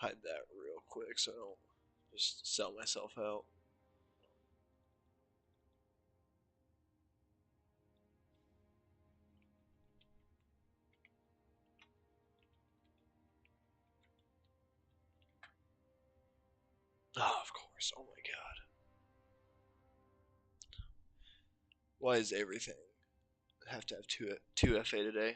hide that real quick so I don't just sell myself out. Ah, of course. Oh my god. Why is everything have to have two FA today?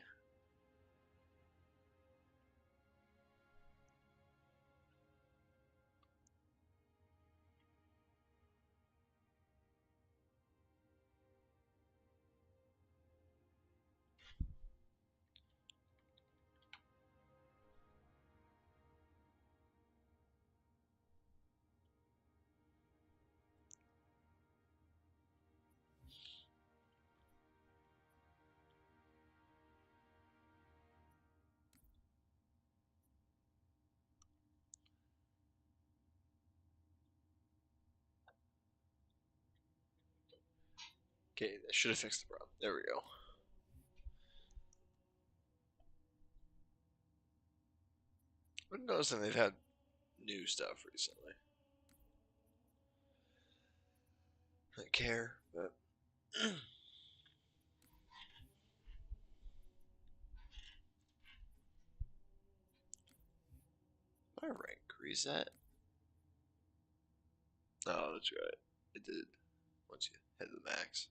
Okay, that should have fixed the problem. There we go. I'm noticing they've had new stuff recently. I don't care, but my rank reset. Oh, that's right. It did once you hit the max.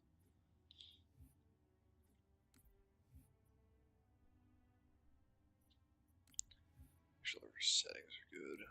Actually, our settings are good.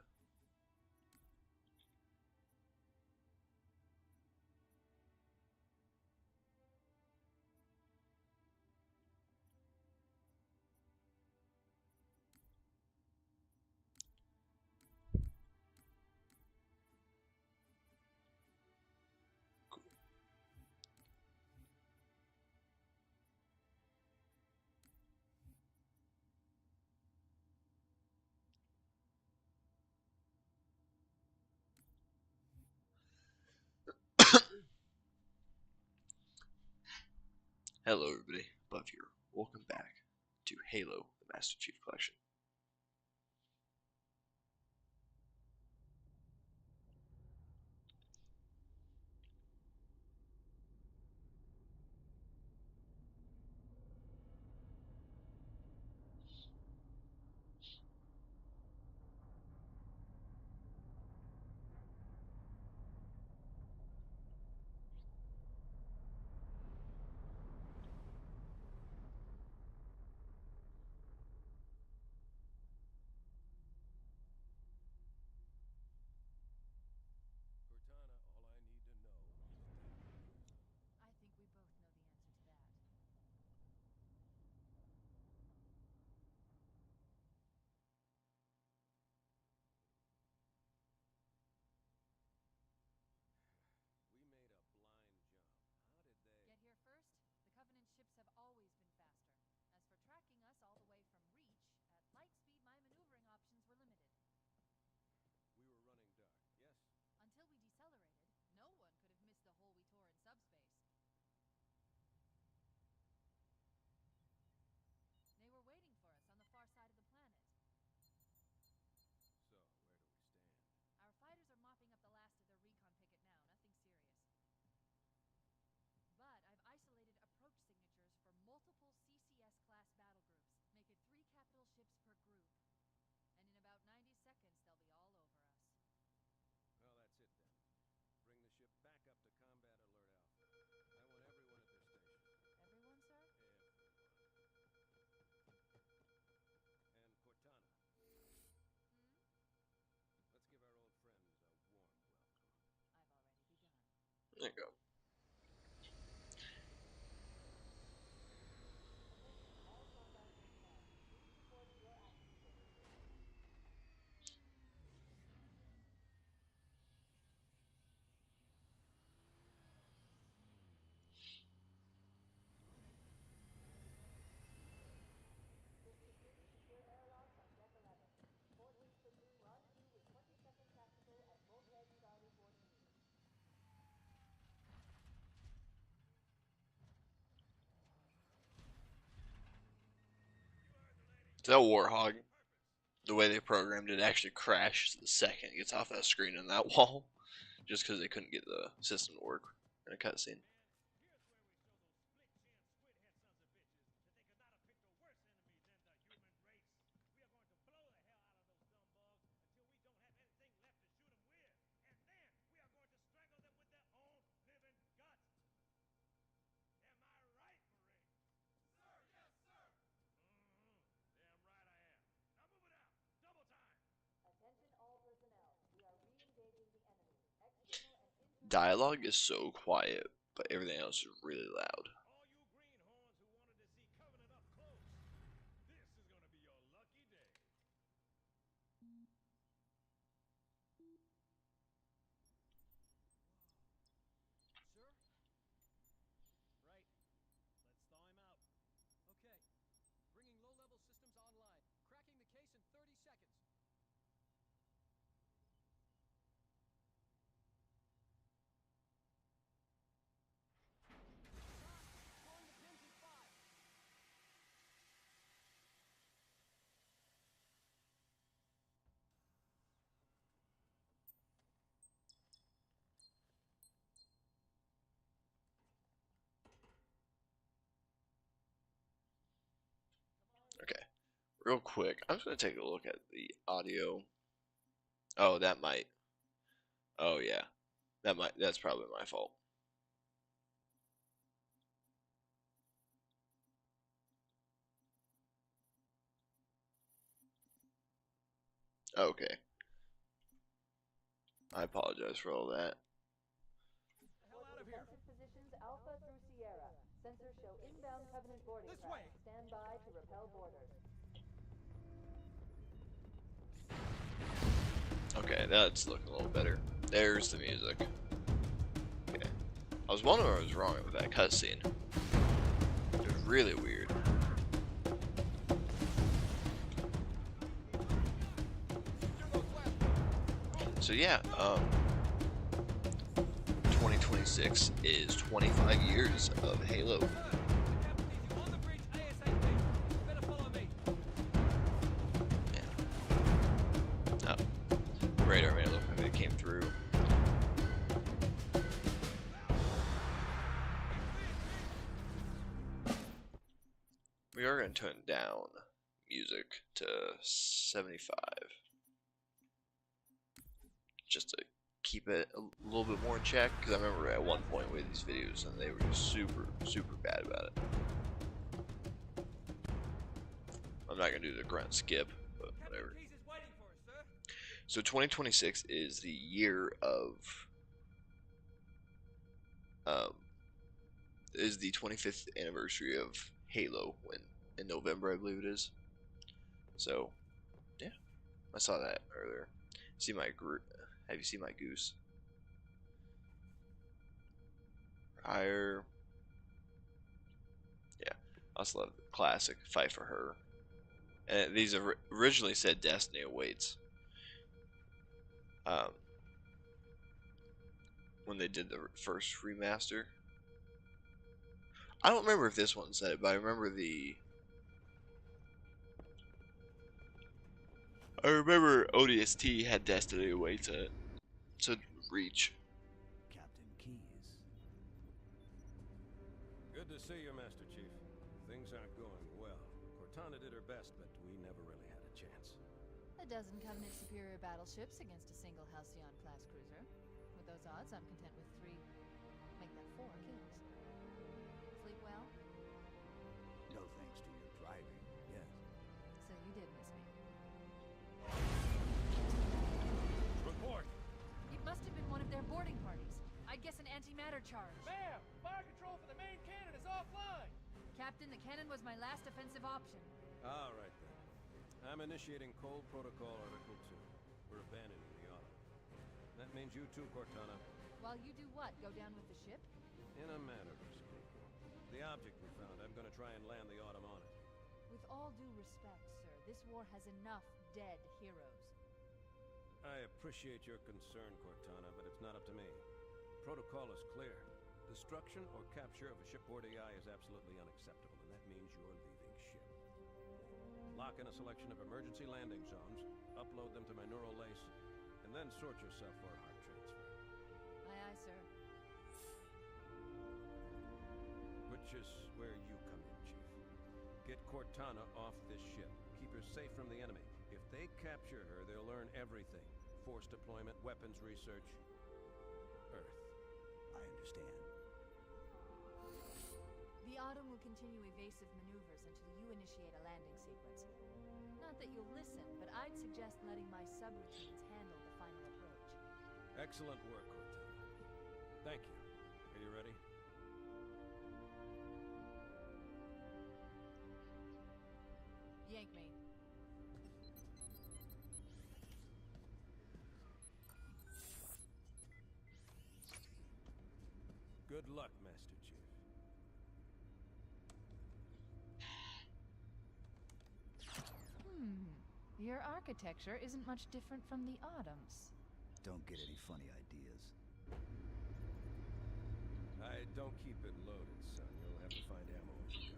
Hello, everybody. Buff here. Welcome back to Halo: The Master Chief Collection. There you go. Is that Warhog? the way they programmed it actually crashes the second it gets off that screen in that wall, just because they couldn't get the system to work in a cutscene. Dialogue is so quiet, but everything else is really loud. Okay, real quick, I'm just gonna take a look at the audio. Oh, that might. Oh yeah, that might. That's probably my fault. Okay, I apologize for all that. Defensive positions Alpha through Sierra. Sensors show inbound Covenant boarding craft. Stand by to repel boarders. Okay, that's looking a little better. There's the music. Okay, I was wondering what was wrong with that cutscene. It was really weird. So yeah, 2026 is 25 years of Halo. Yeah. Oh, radar man, look like they came through. We are going to turn down music to 75. Just to keep it a little bit more in check, because I remember at one point we had these videos and they were just super bad about it. I'm not gonna do the grunt skip, but whatever. So 2026 is the year of is the 25th anniversary of Halo, when in November I believe it is. So yeah, I saw that earlier. See my have you seen my goose? Higher. Yeah, I also love the classic Fight for Her. And these originally said Destiny Awaits. Um, when they did the first remaster. I don't remember if this one said it, but I remember I remember ODST had Destiny Awaits in it. So Reach. Captain Keyes. Good to see you, Master Chief. Things aren't going well. Cortana did her best, but we never really had a chance. A dozen Covenant superior battleships against a single Halcyon-class cruiser. With those odds, I'm content with 3, make that 4 kills. Sleep well? No thanks to your driving, yes. So you did miss me. Report! It must have been one of their boarding parties. I'd guess an antimatter charge. Ma'am, fire control for the main cannon is offline. Captain, the cannon was my last offensive option. All right, then. I'm initiating Cold Protocol Article 2. We're abandoning the Autumn. That means you too, Cortana. While you do what? Go down with the ship? In a manner of speaking. The object we found, I'm gonna try and land the Autumn on it. With all due respect, sir, this war has enough dead heroes. I appreciate your concern, Cortana, but it's not up to me. The protocol is clear. Destruction or capture of a shipboard AI is absolutely unacceptable, and that means you're leaving ship. lock in a selection of emergency landing zones, upload them to my neural lace, and then sort yourself for a heart transfer. Aye, aye, sir. Which is where you come in, Chief. Get Cortana off this ship. Keep her safe from the enemy. If they capture her, they'll learn everything. Force deployment, weapons research. Earth. I understand. The Autumn will continue evasive maneuvers until you initiate a landing sequence. Not that you'll listen, but I'd suggest letting my subroutines handle the final approach. Excellent work, Cortana. Thank you. Are you ready? Yank me. Good luck, Master Chief. Your architecture isn't much different from the Autumn's. Don't get any funny ideas. I don't keep it loaded, son. You'll have to find ammo as you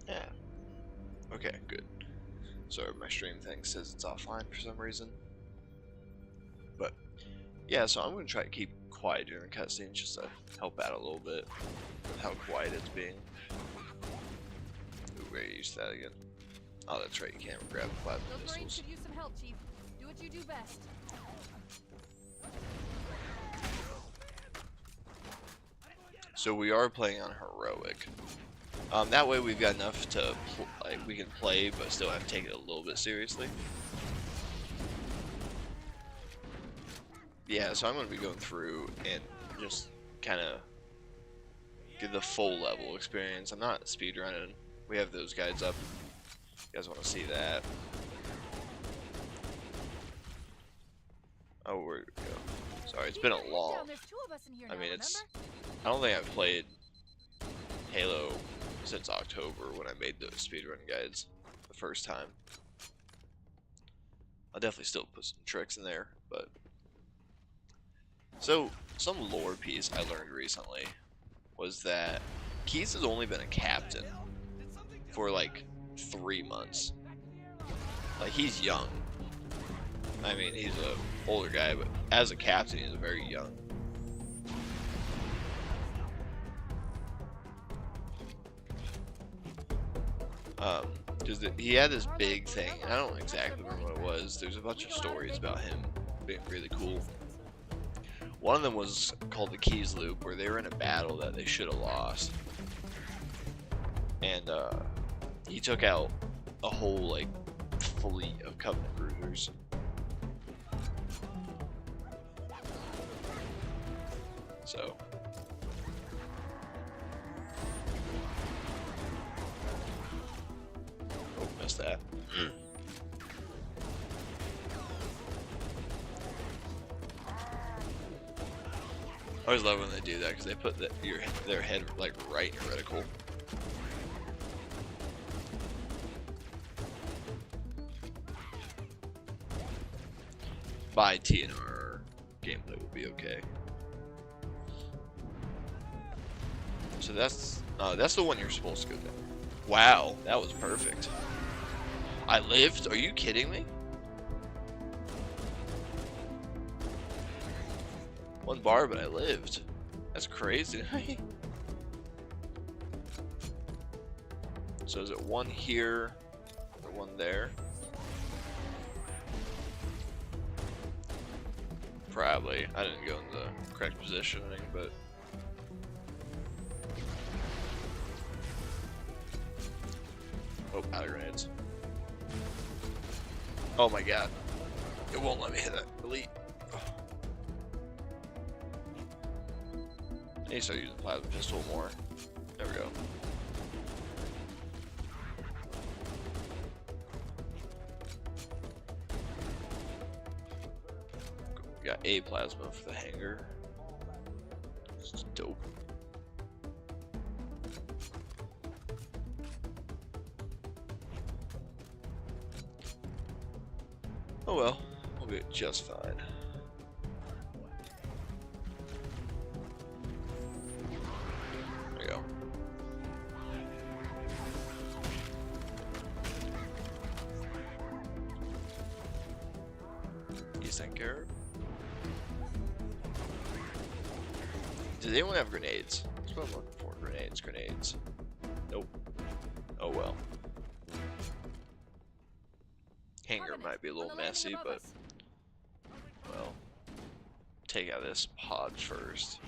go. Yeah. Okay, good. Sorry, my stream thing says it's offline for some reason. But yeah, so I'm gonna try to keep quiet during cutscenes just to help out a little bit with how quiet it's being. Ooh, we're used to that again. Oh, that's right, you can't grab plasma Those Marines missiles. could use some help, Chief. Do what you do best. So we are playing on heroic. That way we've got enough to like we can play, but still have to take it a little bit seriously. Yeah, so I'm going to be going through and just kind of get the full level experience. I'm not speedrunning. We have those guides up. You guys want to see that? Oh, where'd it go? Sorry, it's been a long. There's two of us in here I now, mean, it's. remember? I don't think I've played Halo since October when I made those speedrun guides the first time. I'll definitely still put some tricks in there, but. So, some lore piece I learned recently was that Keyes has only been a captain for like 3 months. Like, he's young. I mean, he's a older guy, but as a captain, he's very young. Because he had this big thing, and I don't exactly remember what it was. There's a bunch of stories about him being really cool. One of them was called the Keyes Loop, where they were in a battle that they should have lost. And he took out a whole like fleet of Covenant cruisers. So oh, missed that. I always love when they do that because they put their head like right in reticle. By TNR gameplay will be okay. So that's the one you're supposed to go down. Wow, that was perfect. I lived? Are you kidding me? One bar, but I lived. That's crazy. So is it one here or one there? Probably. I didn't go in the correct positioning, but oh, powder grenades. Oh my god. It won't let me hit that elite. I need to start using the plasma pistol more. There we go. We got a plasma for the hangar. This is dope. Oh well, we'll be just fine. There we go. He's taken care of. Does anyone have grenades? That's what I'm looking for. Grenades. Nope. Oh well. Hangar might be a little messy, but well. Take out this pod first.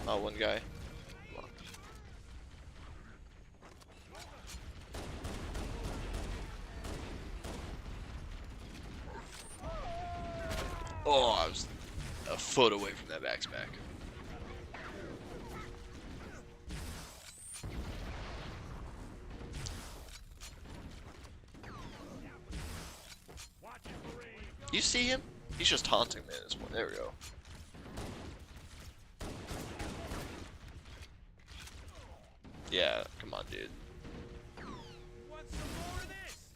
Oh, one guy. Come on. Oh, I was a foot away from that backpack. You see him? He's just taunting me at this point. There we go. Yeah, come on, dude. Want some more of this?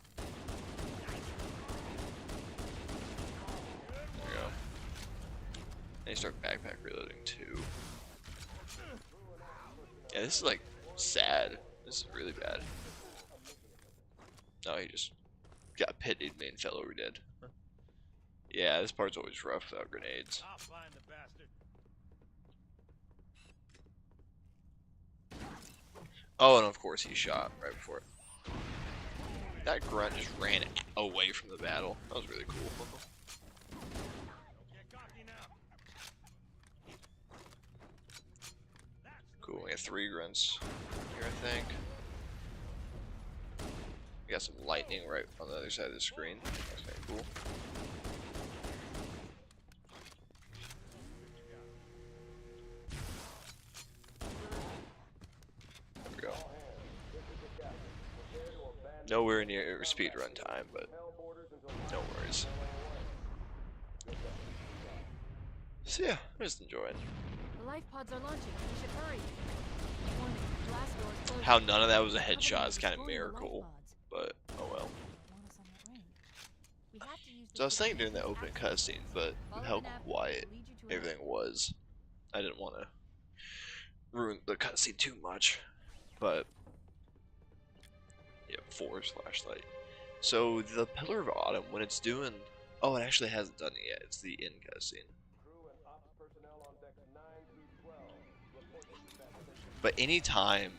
There we go. And you start backpack reloading too. Yeah, this is like sad. This is really bad. No, he just got pitied me and fell over dead. Yeah, this part's always rough without grenades. I'll find the bastard. Oh, and of course he shot right before it. That grunt just ran away from the battle. That was really cool. Don't get cocky now. Cool, we have 3 grunts here, I think. We got some lightning right on the other side of the screen. That's kind of cool. There we go. Nowhere near speed run time, but no worries. So yeah, I'm just enjoying. The life pods are launching. We should hurry. Warning, blast doors closing. How none of that was a The headshot Covenant is kind of exploding the life miracle, pods. but oh well. Want us on that ring. We have to use So I was the saying during the signals opening activate cutscene, them. but Follow with how the nav quiet will lead you to a everything was, I didn't want to ruin the cutscene too much. But yeah, Force flashlight. So the Pillar of Autumn, when it's doing, oh, it actually hasn't done it yet. It's the end cutscene. But anytime,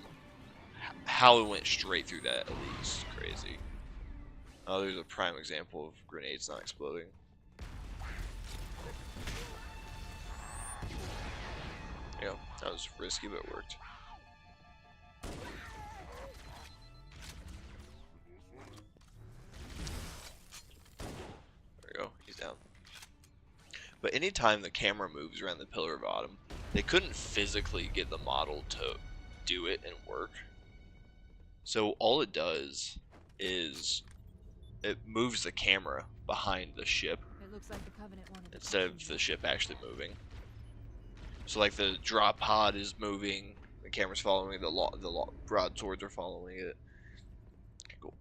how it went straight through that at least crazy. Oh, there's a prime example of grenades not exploding. Yeah, that was risky, but it worked. There we go, he's down. But anytime the camera moves around the Pillar of Autumn, they couldn't physically get the model to do it and work. So all it does is it moves the camera behind the ship It looks like the Covenant wanted to instead of continue. the ship actually moving. So like the drop pod is moving, the camera's following it, the broadswords are following it. Okay, cool.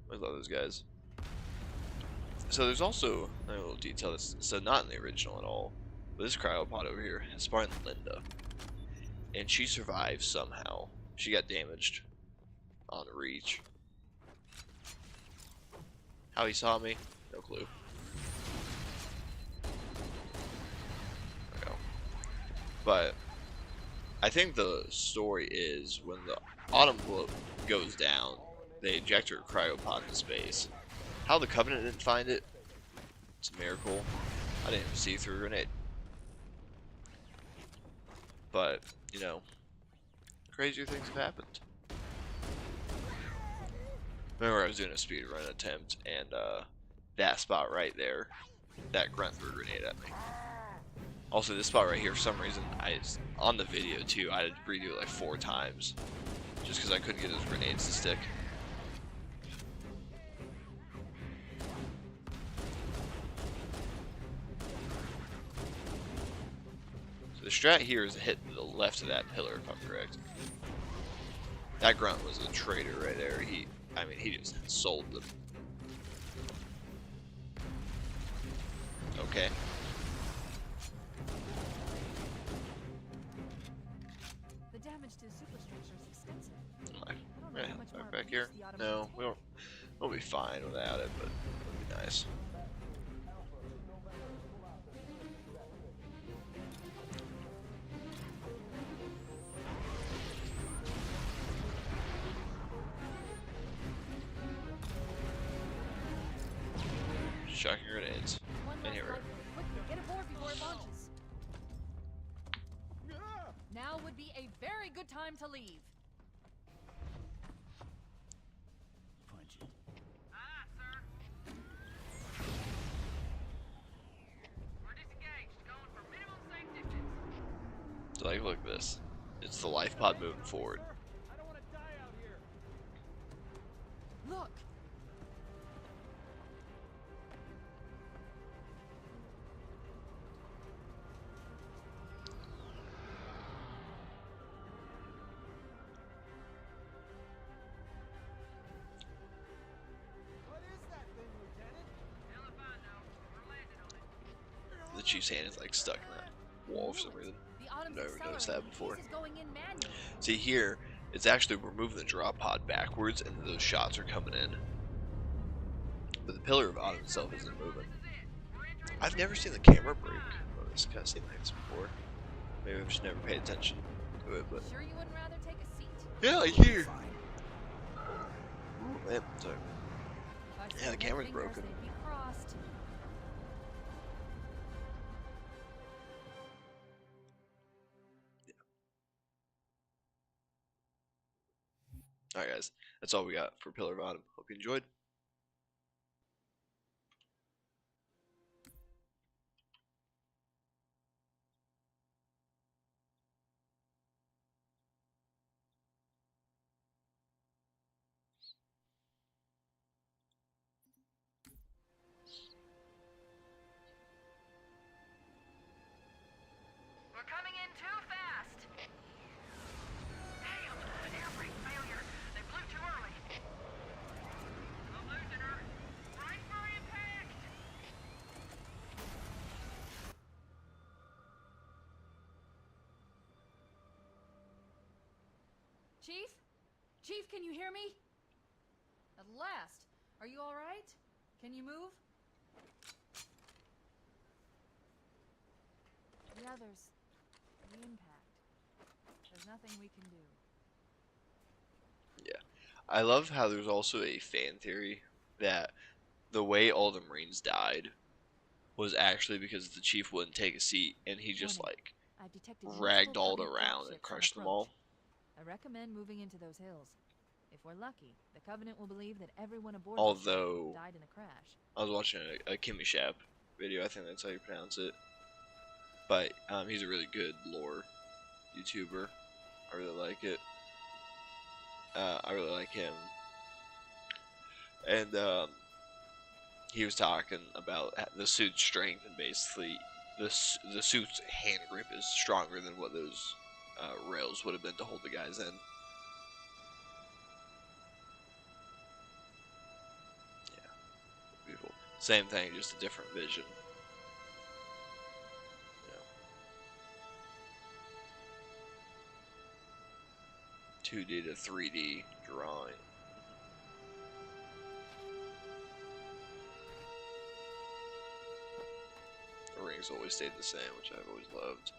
I love those guys. So there's also another little detail that's so not in the original at all. But this cryopod over here is Spartan Linda, and she survived somehow. She got damaged on reach. How he saw me, no clue. There we go. But I think the story is when the Autumn Globe goes down, they eject her cryopod into space. How the Covenant didn't find it, it's a miracle. I didn't even see through a grenade. But, you know, crazier things have happened. Remember I was doing a speedrun attempt, and that spot right there, that grunt threw a grenade at me. Also, this spot right here, for some reason, on the video too, I had to redo it like 4 times, just because I couldn't get those grenades to stick. So the strat here is to hit to the left of that pillar, if I'm correct. That grunt was a traitor right there. I mean, he just sold them. Okay. The damn damage to the superstructure is extensive. Am I I don't know gonna how much head more back here? abuse the Ottomans No, take. we don't. We'll be fine without it, but it'll be nice. Shocking grenades. One And last here we life. Quickly, get aboard before it launches. Now would be a very good time to leave. Punch it. Aye, sir. We're disengaged, going for minimum safe distance. So like, look at this. It's the life pod moving forward. I don't want to die out here. Look! What is that thing, Lieutenant? Hell if I know. We're landing on it. The chief's hand is like stuck in that wall for some reason. The Autumn's Never noticed that accelerating. before. This is going in manually. See here, it's actually we're moving the drop pod backwards, and those shots are coming in. But the pillar of Autumn itself isn't moving. I've never seen the camera break on this cutscene like this before. Maybe I've just never paid attention to it, but Sure you wouldn't rather take a seat? yeah, like here. Fine. Man, sorry. If I Yeah, the said camera's fingers, broken. they'd be crossed. Alright, guys, that's all we got for Pillar of Autumn. Hope you enjoyed. We're coming in too fast. Damn, an air brake failure. They blew too early. I'm losing her. Brace for impact. Chief? Chief, can you hear me? At last. Are you alright? Can you move? The others. The impact. There's nothing we can do. I love how there's also a fan theory that the way all the Marines died was actually because the chief wouldn't take a seat, and he just Warning. like I've detected multiple ragdolled Covenant around and dropships on crushed them approach. all. I recommend moving into those hills. If we're lucky, the Covenant will believe that everyone aboard the ship Although died in the crash. I was watching a Kimmy Shap video, I think that's how you pronounce it. But he's a really good lore YouTuber. I really like it. I really like him. And he was talking about the suit's strength, and basically the suit's hand grip is stronger than what those rails would have been to hold the guys in. Yeah, beautiful. Same thing, just a different vision. Yeah. 2D to 3D drawing. The rings always stayed the same, which I've always loved.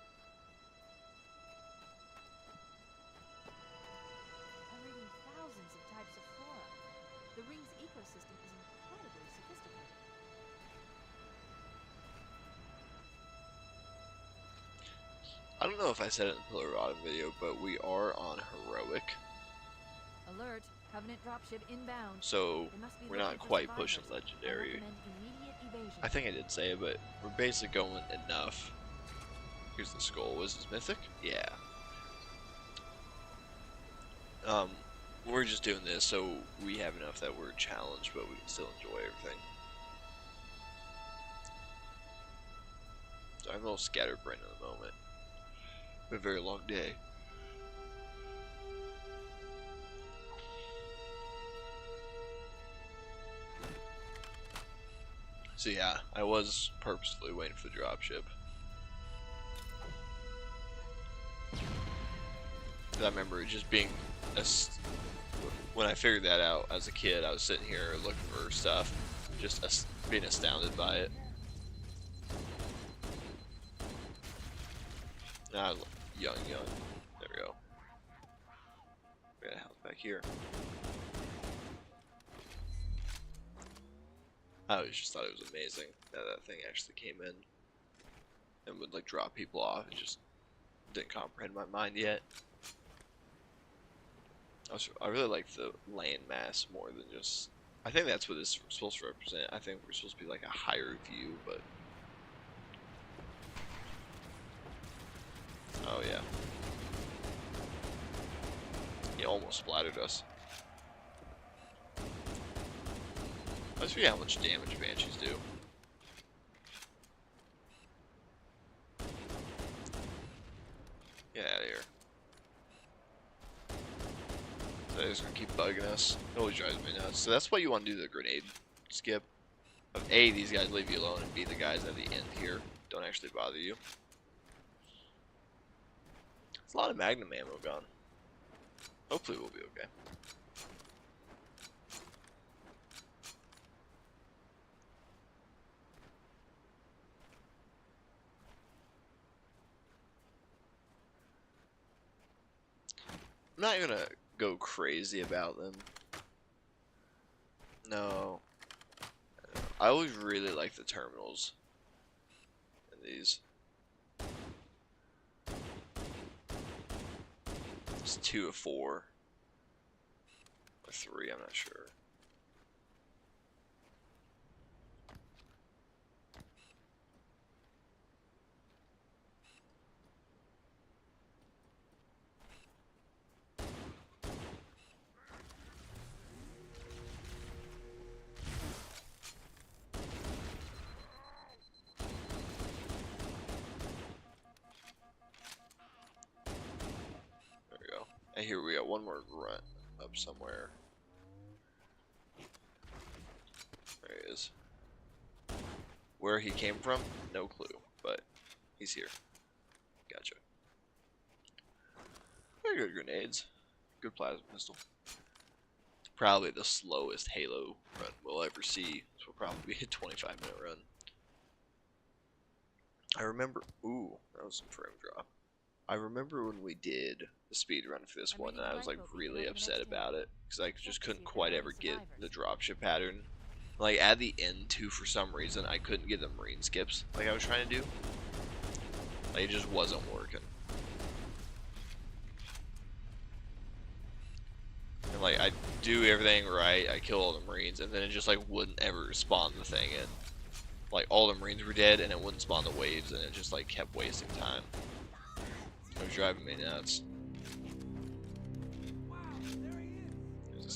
I'm reading thousands of types of flora. The ring's ecosystem is incredibly sophisticated. I don't know if I said it in the Pillar of Autumn video, but we are on heroic, Alert! Covenant dropship inbound. so They must be we're looking not for quite survivors. pushing I legendary. recommend immediate evasion. I think I did say it, but we're basically going enough. Here's the skull. Was this mythic? Yeah. We're just doing this so we have enough that we're challenged, but we can still enjoy everything. So I'm a little scatterbrained at the moment. Been a very long day. So yeah, I was purposefully waiting for the dropship. 'Cause I remember it just being when I figured that out as a kid, I was sitting here looking for stuff, just being astounded by it. Now I was young. There we go. We got a house back here. I always just thought it was amazing that that thing actually came in and would like drop people off. It just didn't comprehend my mind yet. I really like the land mass more than just. I think that's what it's supposed to represent. I think we're supposed to be like a higher view, but. Oh yeah. He almost splattered us. Let's see how much damage Banshees do. Get out of here. They're just gonna keep bugging us. It always drives me nuts. So that's why you want to do the grenade skip. Of A, these guys leave you alone, and B, the guys at the end here don't actually bother you. It's a lot of Magnum ammo gone. Hopefully we'll be okay. I'm not gonna go crazy about them. No. I always really like the terminals in these. It's 2 of 4. Or 3, I'm not sure. And here we got one more grunt up somewhere. There he is. Where he came from, no clue, but he's here. Gotcha. Very good grenades. Good plasma pistol. Probably the slowest Halo run we'll ever see. This will probably be a 25-minute run. I remember. Ooh, that was some frame drop. I remember when we did the speed run for this one, and I was like really upset about it because I just couldn't quite ever get the dropship pattern. Like at the end too, for some reason, I couldn't get the marine skips like I was trying to do. Like it just wasn't working. And like I do everything right, I kill all the marines, and then it just like wouldn't ever spawn the thing in. Like all the marines were dead, and it wouldn't spawn the waves, and it just like kept wasting time. It was driving me nuts.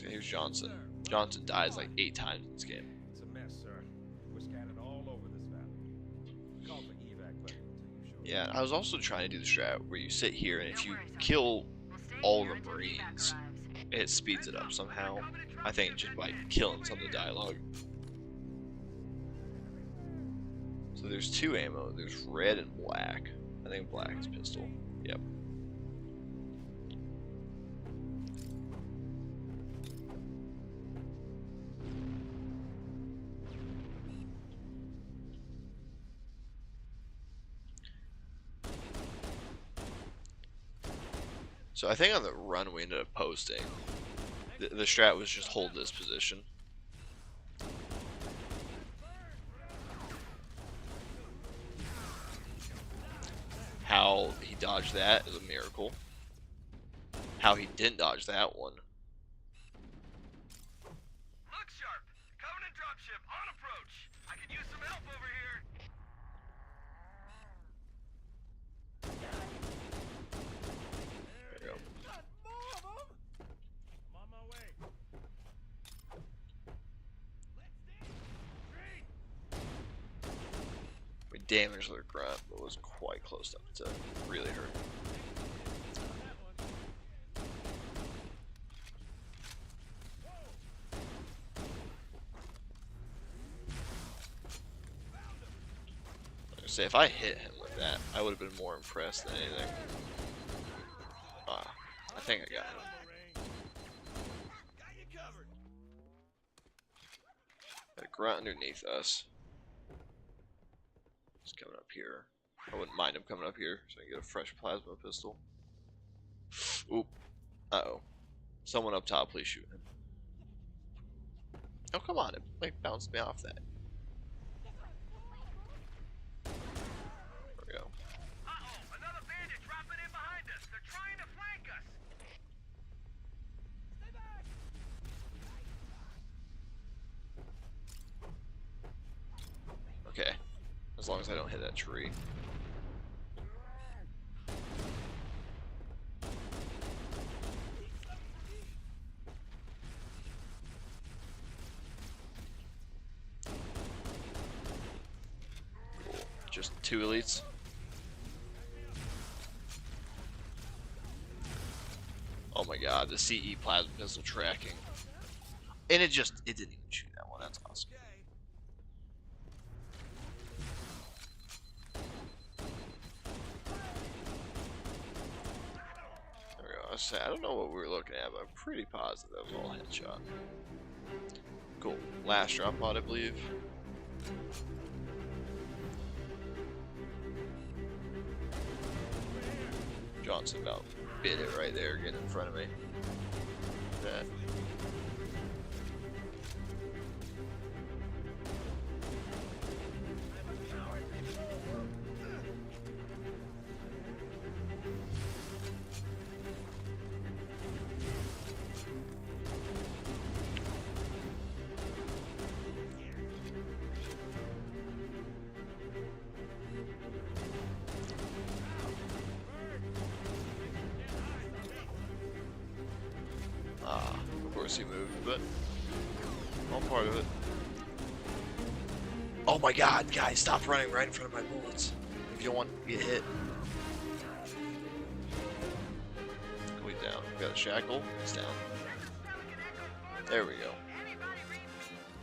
Here's Johnson. Johnson dies like 8 times in this game. It's a mess, sir. We're scattered all over this valley. Call for evac weapons until you show. Yeah, I was also trying to do the strat where you sit here, and if you kill all the marines, it speeds it up somehow. I think just by killing some of the dialogue. So there's 2 ammo. There's red and black. I think black is pistol. Yep. So I think on the run we ended up posting. The strat was just hold this position. How he dodged that is a miracle. How he didn't dodge that one. Look sharp! Covenant dropship on approach! I could use some help over here! There you go. I'm on my way. We damaged their grunt, but was quite close up to really hurt. Say if I hit him with that, I would have been more impressed than anything. Ah, I think I got him. Got a grunt underneath us. He's coming up here. I wouldn't mind him coming up here so I can get a fresh plasma pistol. Oop. Uh-oh. Someone up top, please shoot him. Oh, come on. It like bounced me off that. There we go. Uh-oh, another bandit dropping in behind us. They're trying to flank us. Okay. As long as I don't hit that tree. Cool. Just 2 elites. Oh my god, the CE plasma pistol tracking. And it didn't even shoot that one. That's awesome. I don't know what we were looking at, but I'm pretty positive that was all headshot. Cool. Last drop pod, I believe. Johnson about bit it right there, getting in front of me. That. Of course he moved, but all part of it. Oh my god, guys, stop running right in front of my bullets. If you don't want to get hit. Go down. We got a shackle. It's down. There we go.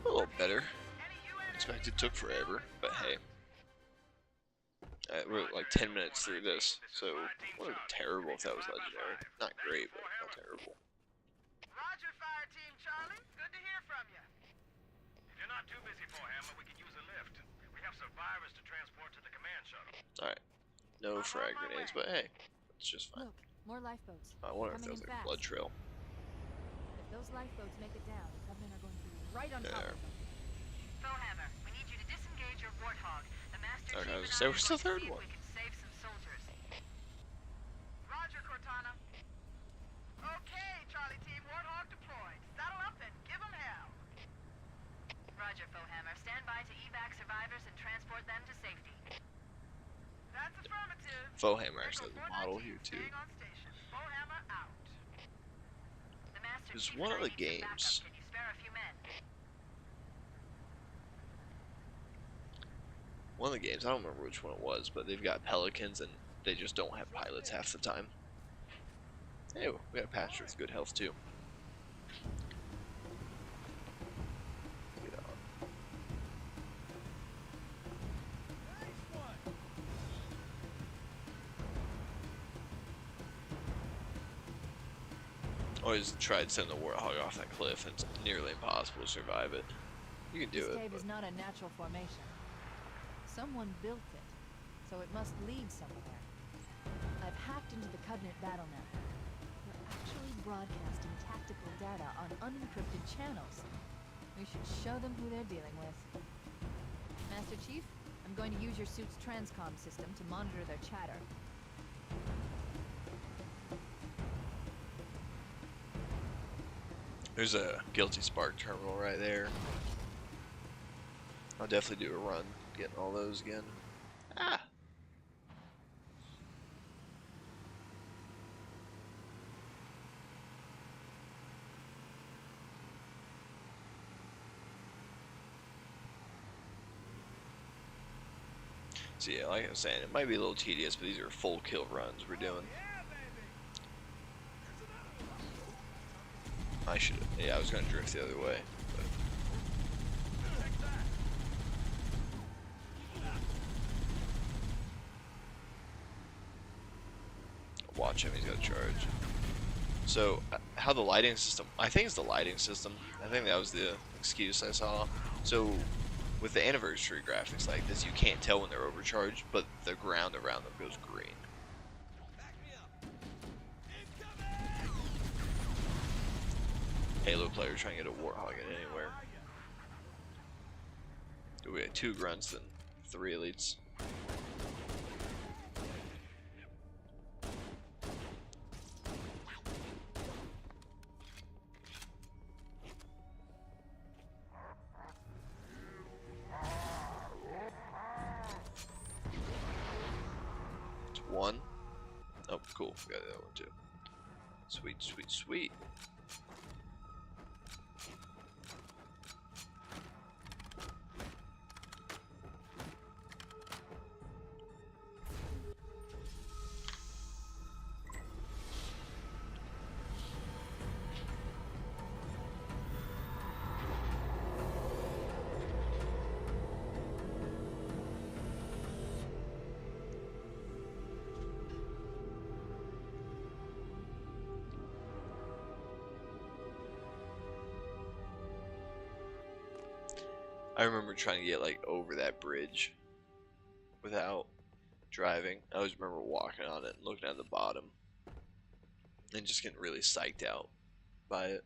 A little better. Expected took forever, but hey. We're like 10 minutes through this, so it would have been terrible if that was legendary. Not great, but not terrible. Roger, fire team Charlie. Good to hear from you. If you're not too busy, Forehammer, we could use a lift. We have survivors to transport to the command shuttle. Alright. No frag grenades, but hey, it's just fine. Look, more lifeboats. I wonder if that was Coming in like a fast. blood trail. If those lifeboats make it down, the Covenant are going to be right on top There. of them. Foehammer, we need you to disengage your Warthog. The Master Okay, Chief and so I where's are the going third to see if one? we can save some soldiers. Roger, Cortana. Okay, Charlie team, Warthog deployed. Saddle up and give them hell. Roger, Foehammer. Stand by to evac survivors and transport them to safety. That's affirmative. Foehammer Echo actually has a model 419, here too. staying on station. Foehammer out. The Master There's Chief one and of I the need some backup. games. Can you spare a few men? One of the games, I don't remember which one it was, but they've got Pelicans and they just don't have pilots half the time. Hey, we got a passenger with good health too. Get on. Always tried sending the Warthog off that cliff, and it's nearly impossible to survive it. You can do This it. cave But is not a natural formation. Someone built it, so it must lead somewhere. I've hacked into the Covenant battle network. They're actually broadcasting tactical data on unencrypted channels. We should show them who they're dealing with. Master Chief, I'm going to use your suit's transcom system to monitor their chatter. there's a Guilty Spark terminal right there. I'll definitely do a run getting all those again. Ah! So yeah, like I was saying, it might be a little tedious, but these are full kill runs we're doing. I should, yeah, I was gonna drift the other way. But. Watch him, he's got a charge. So how the lighting system? I think it's the lighting system. I think that was the excuse I saw. So with the anniversary graphics like this, you can't tell when they're overcharged, but the ground around them goes green. Halo player trying to get a Warthog in anywhere. We had 2 grunts and 3 elites. It's 1. Oh, cool. We got the other one too. Sweet, sweet, sweet. I remember trying to get like over that bridge without driving. I always remember walking on it and looking at the bottom and just getting really psyched out by it.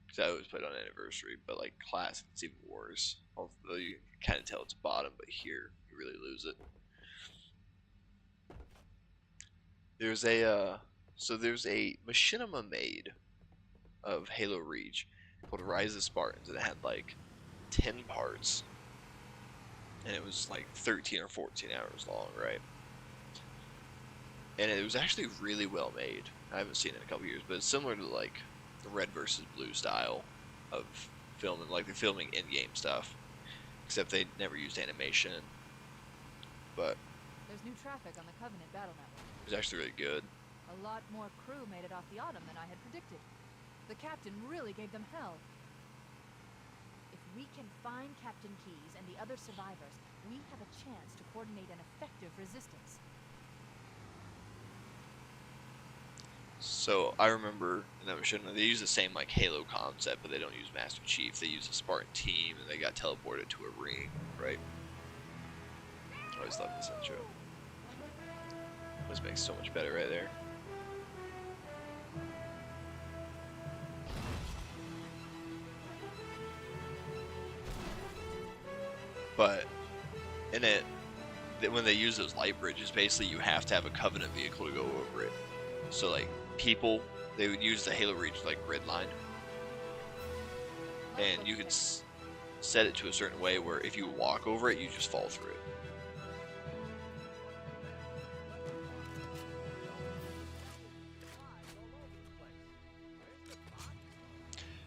Because I always played on Anniversary, but like Classic it's even worse. Although you can kind of tell it's bottom, but here you really lose it. There's a there's a machinima made of Halo Reach called Rise of Spartans, and it had like 10 parts, and it was like 13 or 14 hours long, right? And it was actually really well made. I haven't seen it in a couple years, but it's similar to like the red versus blue style of filming, like the filming in-game stuff, except they never used animation. But There's new traffic on the Covenant battle network. it was actually really good. A lot more crew made it off the Autumn than I had predicted. The captain really gave them hell. If we can find Captain Keyes and the other survivors, we have a chance to coordinate an effective resistance. So I remember in that mission they use the same like Halo concept, but they don't use Master Chief. They use a Spartan team, and they got teleported to a ring, right? I always love this intro. This makes it so much better right there. But in it, when they use those light bridges, basically you have to have a Covenant vehicle to go over it. So like people, they would use the Halo Reach like grid line, and you could set it to a certain way where if you walk over it, you just fall through it.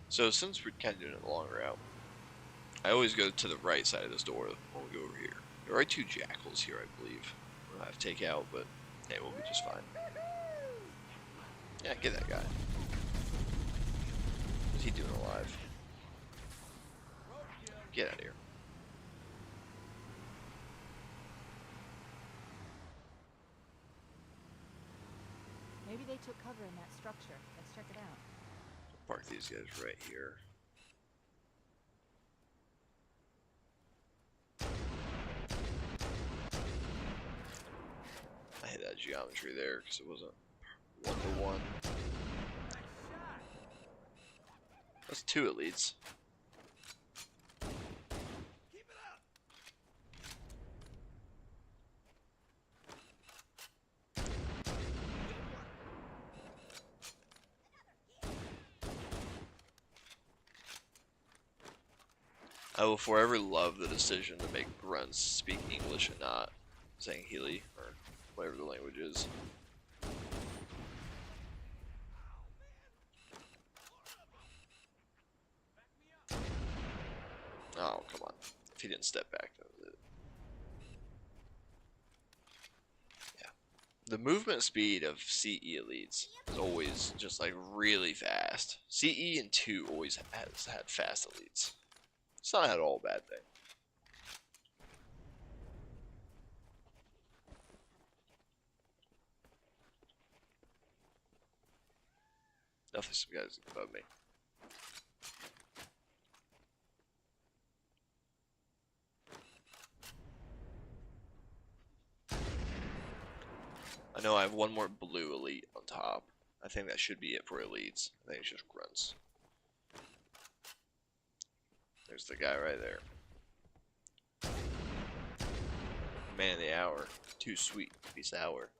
So since we're kind of doing it the long route, I always go to the right side of this door when we go over here. There are 2 jackals here, I believe. We'll have to take out, but hey, we'll be just fine. Yeah, get that guy. What's he doing alive? Get out of here. Maybe they took cover in that structure. Let's check it out. Park these guys right here. I hit that geometry there because it wasn't 1-to-1. That's 2 elites. I will forever love the decision to make grunts speak English and not Zanghili or whatever the language is. Oh, come on. If he didn't step back, that was it. Yeah. The movement speed of CE elites is always just like really fast. CE and 2 always has had fast elites. It's not at all a bad thing. Definitely some guys above me. I know I have one more blue elite on top. I think that should be it for elites. I think it's just grunts. There's the guy right there. Man of the hour. Too sweet to be sour.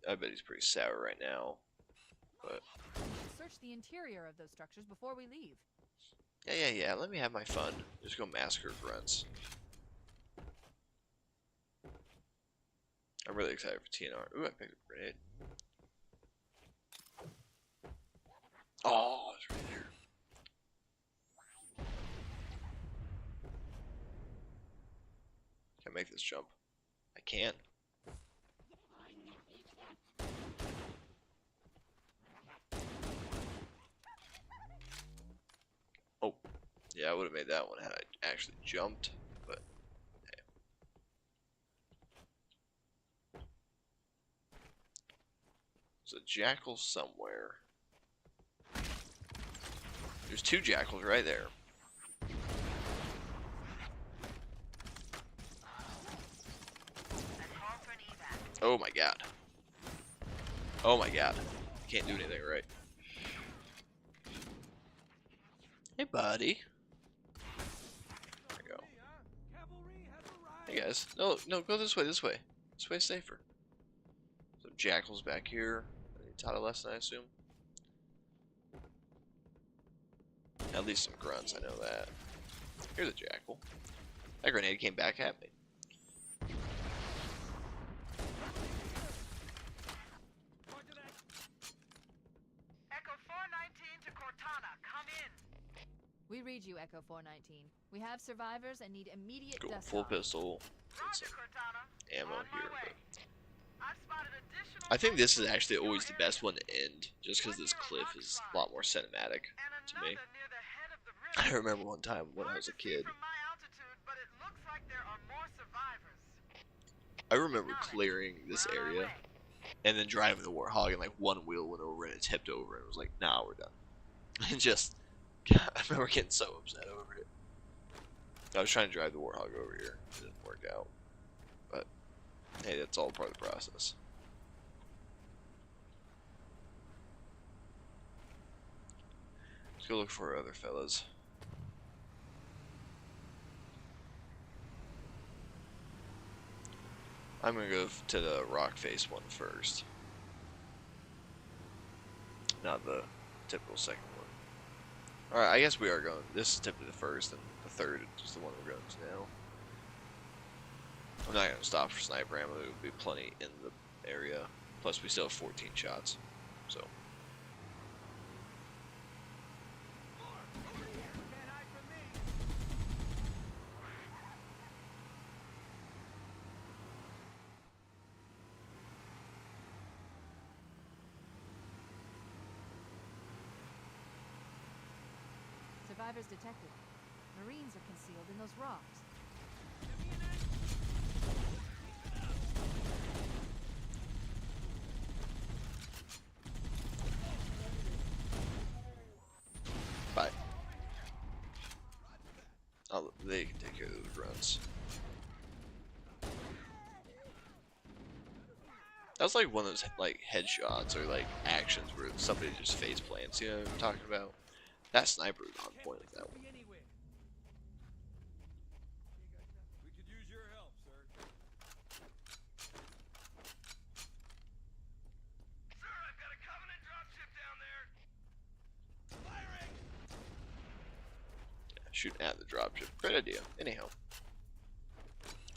I bet he's pretty sour right now. But Search the interior of those structures before we leave. yeah. Let me have my fun. Just go massacre grunts. I'm really excited for TNR. Ooh, I picked a grenade. Oh, it's right there. Can I make this jump? I can. Oh, yeah, I would have made that one had I actually jumped, but hey. There's a jackal somewhere. There's two jackals right there. Oh my god. Oh my god. Can't do anything right. Hey, buddy. There we go. Hey, guys. No, go this way, this way. This way's safer. Some jackals back here. They taught a lesson, I assume. At least some grunts, I know that. Here's a jackal. That grenade came back at me. Echo 419 to Cortana. Come in. We read you, Echo 419. We have survivors and need immediate Go dust full off. pistol. And Roger, some Cortana. ammo On my here. way. But I've spotted additional I think this is hostiles actually in your always the area. best one to end, just because this cliff is a lot more cinematic And to me. another near the head of the I river. remember one time when I Hard was a to see kid. from my altitude, but it looks like there are more survivors. I remember Knowledge. clearing this We're on our area way. and then driving the Warthog, and like one wheel went over and it tipped over, and it was like, nah, we're done. And just, God, I remember getting so upset over it. I was trying to drive the Warthog over here. It didn't work out. But, hey, that's all part of the process. Let's go look for other fellas. I'm gonna go to the rock face one first. Not the typical second one. Alright, I guess we are going. This is typically the first, and the third is the one we're going to now. I'm not going to stop for sniper ammo. There will be plenty in the area. Plus, we still have 14 shots. So. Survivors detected. Marines are concealed in those rocks. Bye. They can take care of those grunts. That was like one of those like headshots or like actions where somebody just face plants. You know what I'm talking about? That sniper was on point with that one. We could use your help, sir. Sir, I've got a Covenant dropship down there. Firing! Shooting at the dropship. Great idea. Anyhow.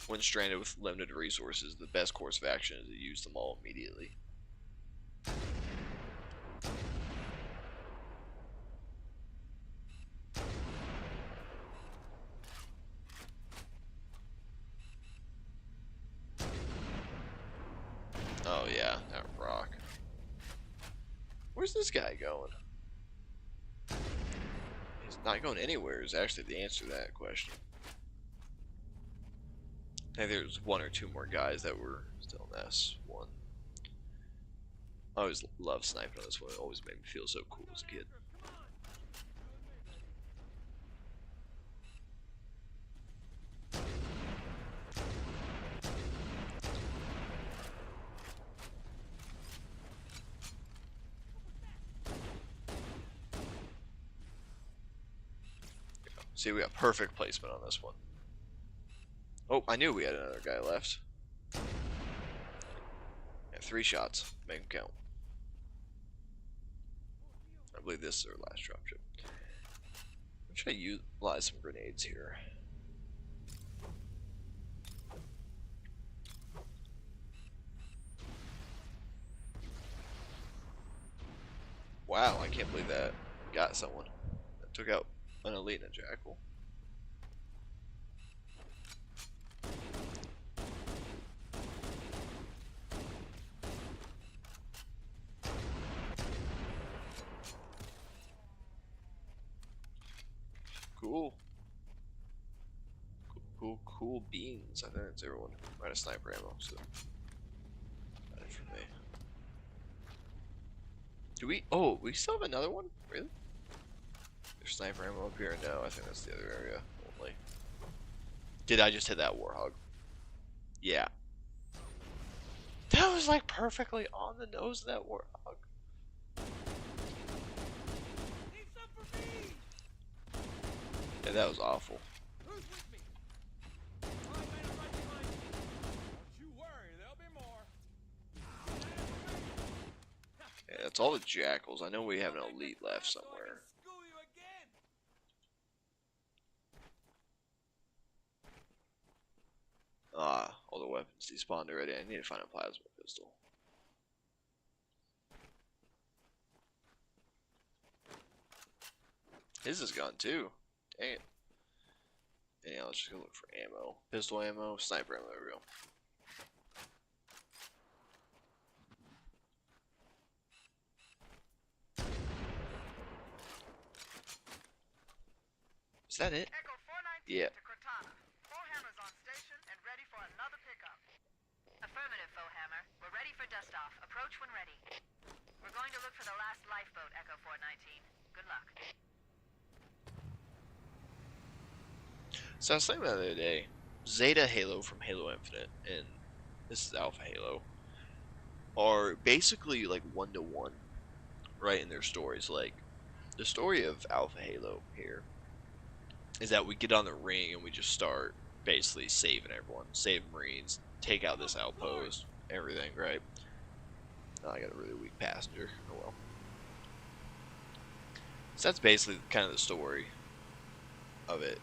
When stranded with limited resources, the best course of action is to use them all immediately. Oh yeah, that rock. Where's this guy going? He's not going anywhere is actually the answer to that question. I think there's one or two more guys that were still in S1. I always loved sniping on this one. It always made me feel so cool as a kid. See, we got perfect placement on this one. Oh, I knew we had another guy left. Yeah, 3 shots. Make them count. I believe this is our last dropship. I'm trying to utilize some grenades here. Wow, I can't believe that got someone. That took out an elite and a jackal. Cool. Cool beans. I think that's everyone. I'm out of sniper ammo, so that's it for me. Do we? Oh, we still have another one? Really? There's sniper ammo up here. No, I think that's the other area only. Did I just hit that warhog? Yeah. That was like perfectly on the nose of that warhog. Need some for me! Yeah, that was awful. Who's with me? All right, man, I'm right behind you. Don't you worry, there'll be more. Yeah, that's all the jackals. I know we have an elite left somewhere. School you again. Ah, all the weapons despawned already. I need to find a plasma pistol. His is gone too. Dang it. Yeah, let's just go look for ammo. Pistol ammo, sniper ammo, there we go. Is that it? Echo 419 Yeah. to Cortana. Foehammer's on station and ready for another pickup. Affirmative, Foehammer. We're ready for dust-off. Approach when ready. We're going to look for the last lifeboat, Echo 419. Good luck. So I was thinking about it the other day. Zeta Halo from Halo Infinite and this is Alpha Halo are basically like 1-to-1, right, in their stories. Like the story of Alpha Halo here is that we get on the ring and we just start basically saving everyone, saving Marines, take out this outpost, everything, right? Oh, I got a really weak passenger. Oh well. So that's basically kind of the story of it.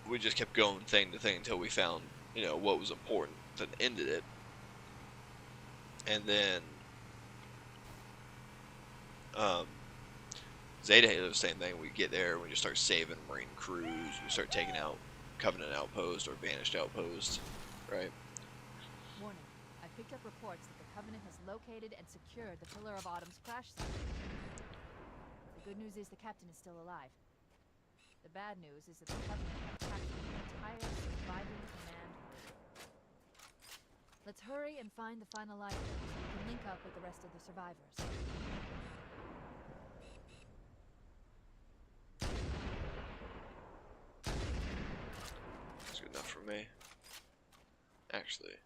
We just kept going thing to thing until we found, you know, what was important, then ended it. And then Zeta Halo, the same thing. We get there, we just start saving Marine crews, we start taking out Covenant outpost or Banished outpost, right? Warning. I picked up reports that the Covenant has located and secured the Pillar of Autumn's crash site. The good news is the captain is still alive. The bad news is that the Covenant have captured the entire surviving command group. Let's hurry and find the final lifeboat so we can link up with the rest of the survivors. That's good enough for me. Actually.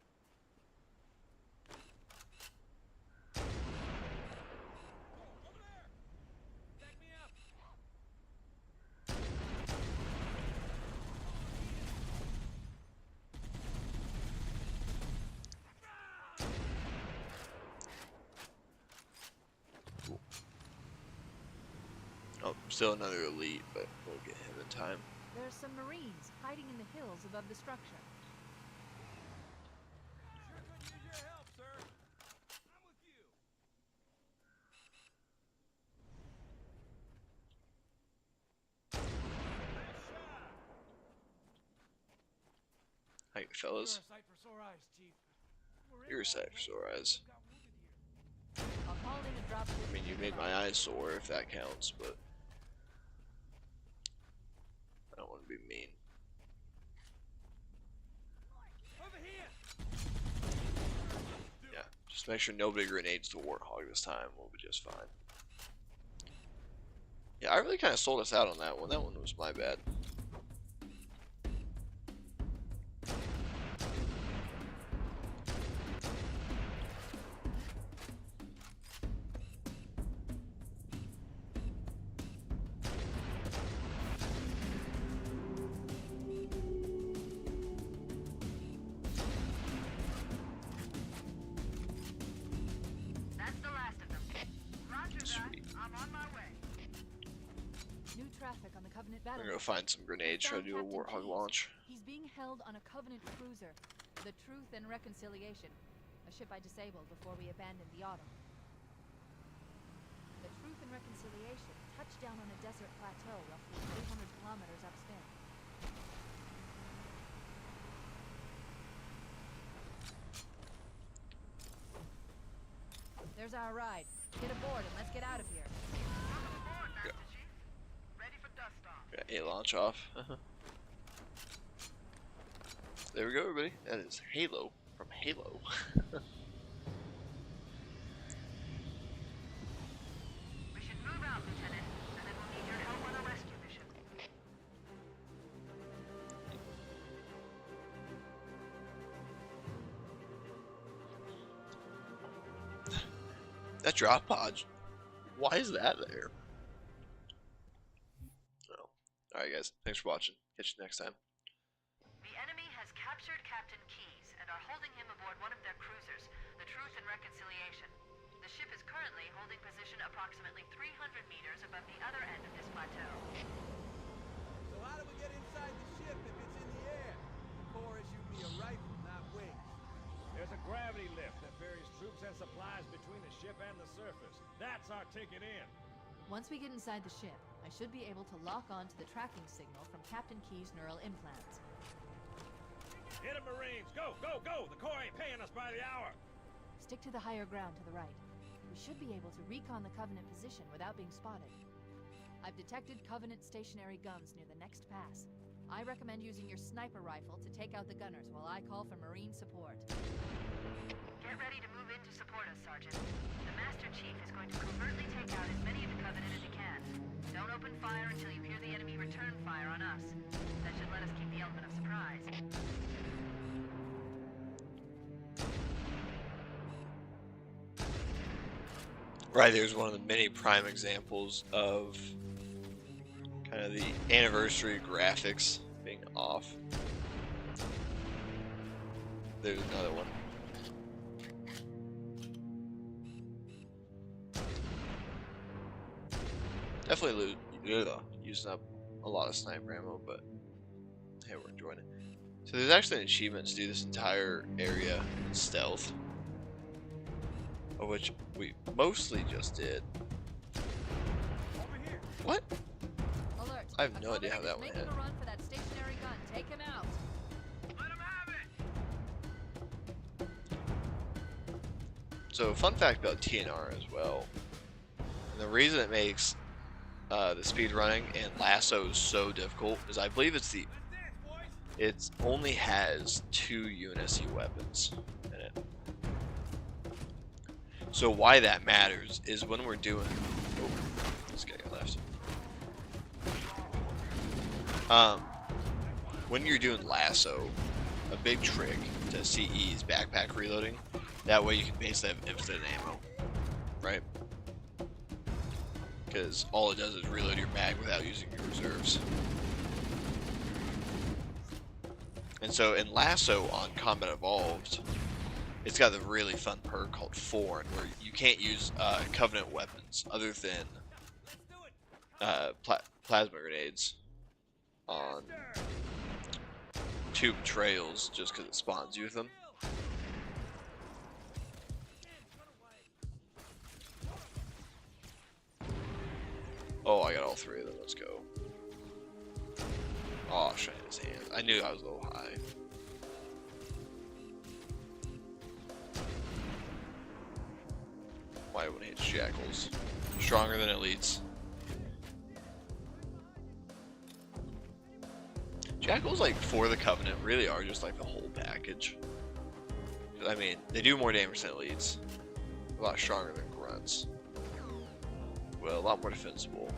Over there! Back me up! Oh, still another elite, but we'll get him in time. There's some Marines hiding in the hills above the structure. Sure could use your help, sir. I'm with you. Nice shot. Hi, fellas. You're a sight for sore eyes, Chief. We're in You're a all sight for right. sore eyes. Got wounded here. I'll call in a dropship. I mean, you made my eyes sore if that counts, but I don't want to be mean. Over here! Yeah, just Just make sure nobody grenades the Warthog this time. We'll be just fine. Yeah, I really kind of sold us out on that one. That one was my bad. That's the last of them. Roger that. Sweet. I'm on my way. New traffic on the Covenant I'm battle. gonna go find some grenades, try to do a Captain Warthog Keyes. launch. He's being held on a Covenant cruiser, the Truth and Reconciliation, a ship I disabled before we abandoned the Autumn. The Truth and Reconciliation touched down on a desert plateau roughly 300 kilometers upspin. There's our ride. Get aboard and let's get out of here. Welcome aboard, Master Yeah. Chief. Ready for dust off. Got a launch off. There we go, everybody. That is Halo from Halo. We should move out, Lieutenant, and then we'll need your help on a rescue mission. That drop pod, why is that there? Oh. Alright guys, thanks for watching. Catch you next time. The enemy has captured Captain Keyes and are holding him aboard one of their cruisers, the Truth and Reconciliation. The ship is currently holding position approximately 300 meters above the other end of this plateau. So how do we get inside the ship if it's in the air? The Corps issued me a rifle, not wings. There's a gravity lift that ferries troops and supplies between the ship and the surface. That's our ticket in. Once we get inside the ship, I should be able to lock on to the tracking signal from Captain Keyes' neural implants. Hit 'em, Marines! Go, go, go! The Corps ain't paying us by the hour! Stick to the higher ground to the right. We should be able to recon the Covenant position without being spotted. I've detected Covenant stationary guns near the next pass. I recommend using your sniper rifle to take out the gunners while I call for Marine support. Get ready to move in to support us, Sergeant. The Master Chief is going to covertly take out as many of the Covenant as he can. Don't open fire until you hear the enemy return fire on us. That should let us keep the element of surprise. Right, there's one of the many prime examples of kind of the anniversary graphics being off. There's another one. Definitely using up a lot of sniper ammo, but hey, we're enjoying it. So there's actually an achievement to do this entire area in stealth, of which we mostly just did. Over here. What? Alert! I have A no idea how Covenant that is one making hit. a run for that stationary gun. Take him out. Let him have it! So, fun fact about TNR as well. And the reason it makes the speed running and lassos so difficult is I believe it's the it only has 2 UNSC weapons in it. So why that matters is when we're doing this guy got left. When you're doing lasso, a big trick to CE is backpack reloading. That way you can basically have infinite ammo, right? Because all it does is reload your mag without using your reserves. And so in Lasso on Combat Evolved, it's got a really fun perk called Foreign, where you can't use Covenant weapons other than plasma grenades on 2 betrayals, just because it spawns you with them. Oh, I got all 3 of them. Let's go. Oh, shit, his hand. I knew I was a little high. Why would hate Jackals? Stronger than elites. Jackals, like, for the Covenant, really are just like the whole package. I mean, they do more damage than elites. A lot stronger than grunts. Well, a lot more defensible.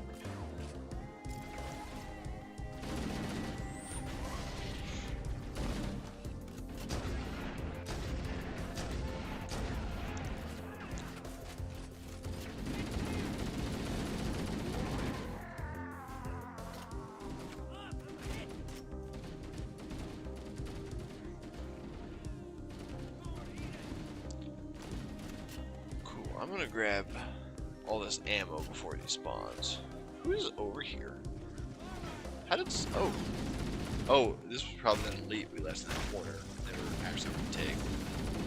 I'm gonna grab all this ammo before he spawns. Who's over here? How did oh, this was probably an elite we left in that corner. Never actually gonna take.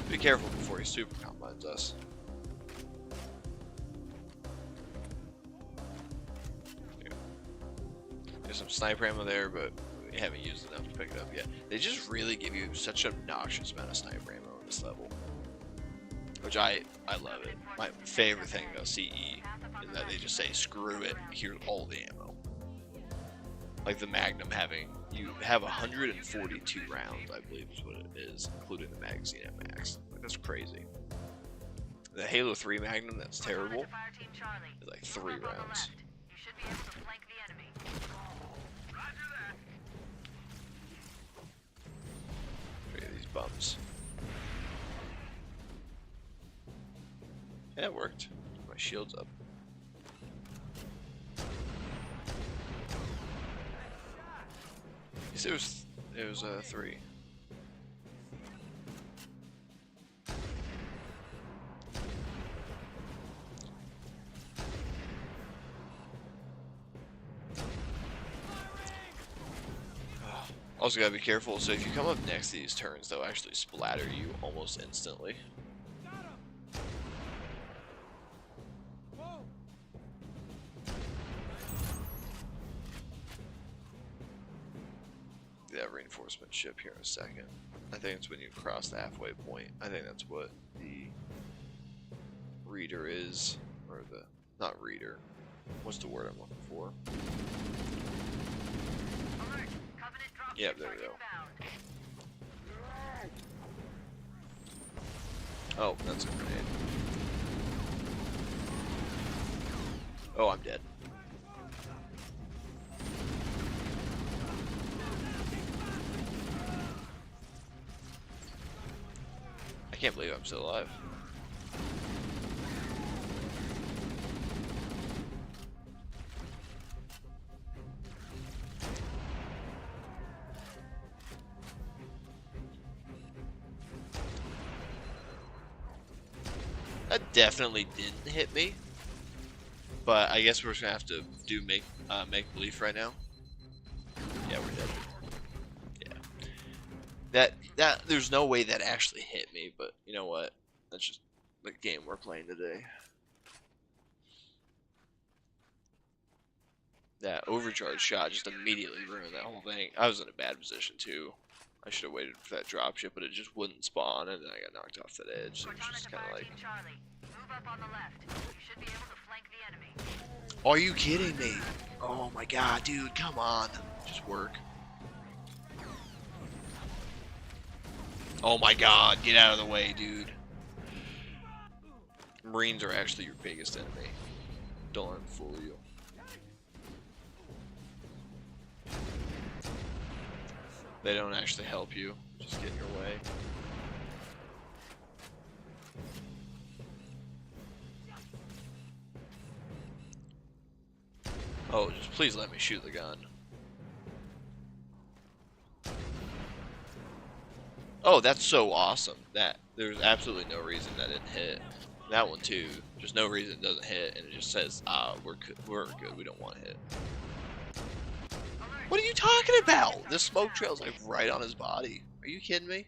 Be careful before he super combines us. There's some sniper ammo there, but we haven't used enough to pick it up yet. They just really give you such an obnoxious amount of sniper ammo on this level. Which I love it. My favorite thing about CE is that they just say, screw it, here's all the ammo. Like the Magnum you have 142 rounds, I believe is what it is, including the magazine at max. Like, that's crazy. The Halo 3 Magnum, that's terrible, is like 3 rounds. Look at these bumps. Yeah, it worked. My shield's up. Yes, it was 3. Also gotta be careful, so if you come up next to these turns, they'll actually splatter you almost instantly. That reinforcement ship here in a second. I think it's when you cross the halfway point. I think that's what the reader is, or the, not reader. What's the word I'm looking for? Yep, there we go. Oh, that's a grenade. Oh, I'm dead. I can't believe I'm still alive. That definitely didn't hit me, but I guess we're just gonna have to do make believe right now. Yeah, we're dead. Yeah. That there's no way that actually hit me, but you know what? That's just the game we're playing today. That overcharge shot just immediately ruined that whole thing. I was in a bad position too. I should have waited for that dropship, but it just wouldn't spawn, and then I got knocked off that edge. So it was just kind of like. Are you kidding me? Oh my god, dude, come on. Just work. Oh my god, get out of the way, dude. Marines are actually your biggest enemy. Don't let them fool you. They don't actually help you, just get in your way. Oh, just please let me shoot the gun. Oh, that's so awesome. That there's absolutely no reason that didn't hit. That one too. There's no reason it doesn't hit, and it just says, we're good. We don't want to hit. What are you talking about? This smoke trail's like right on his body. Are you kidding me?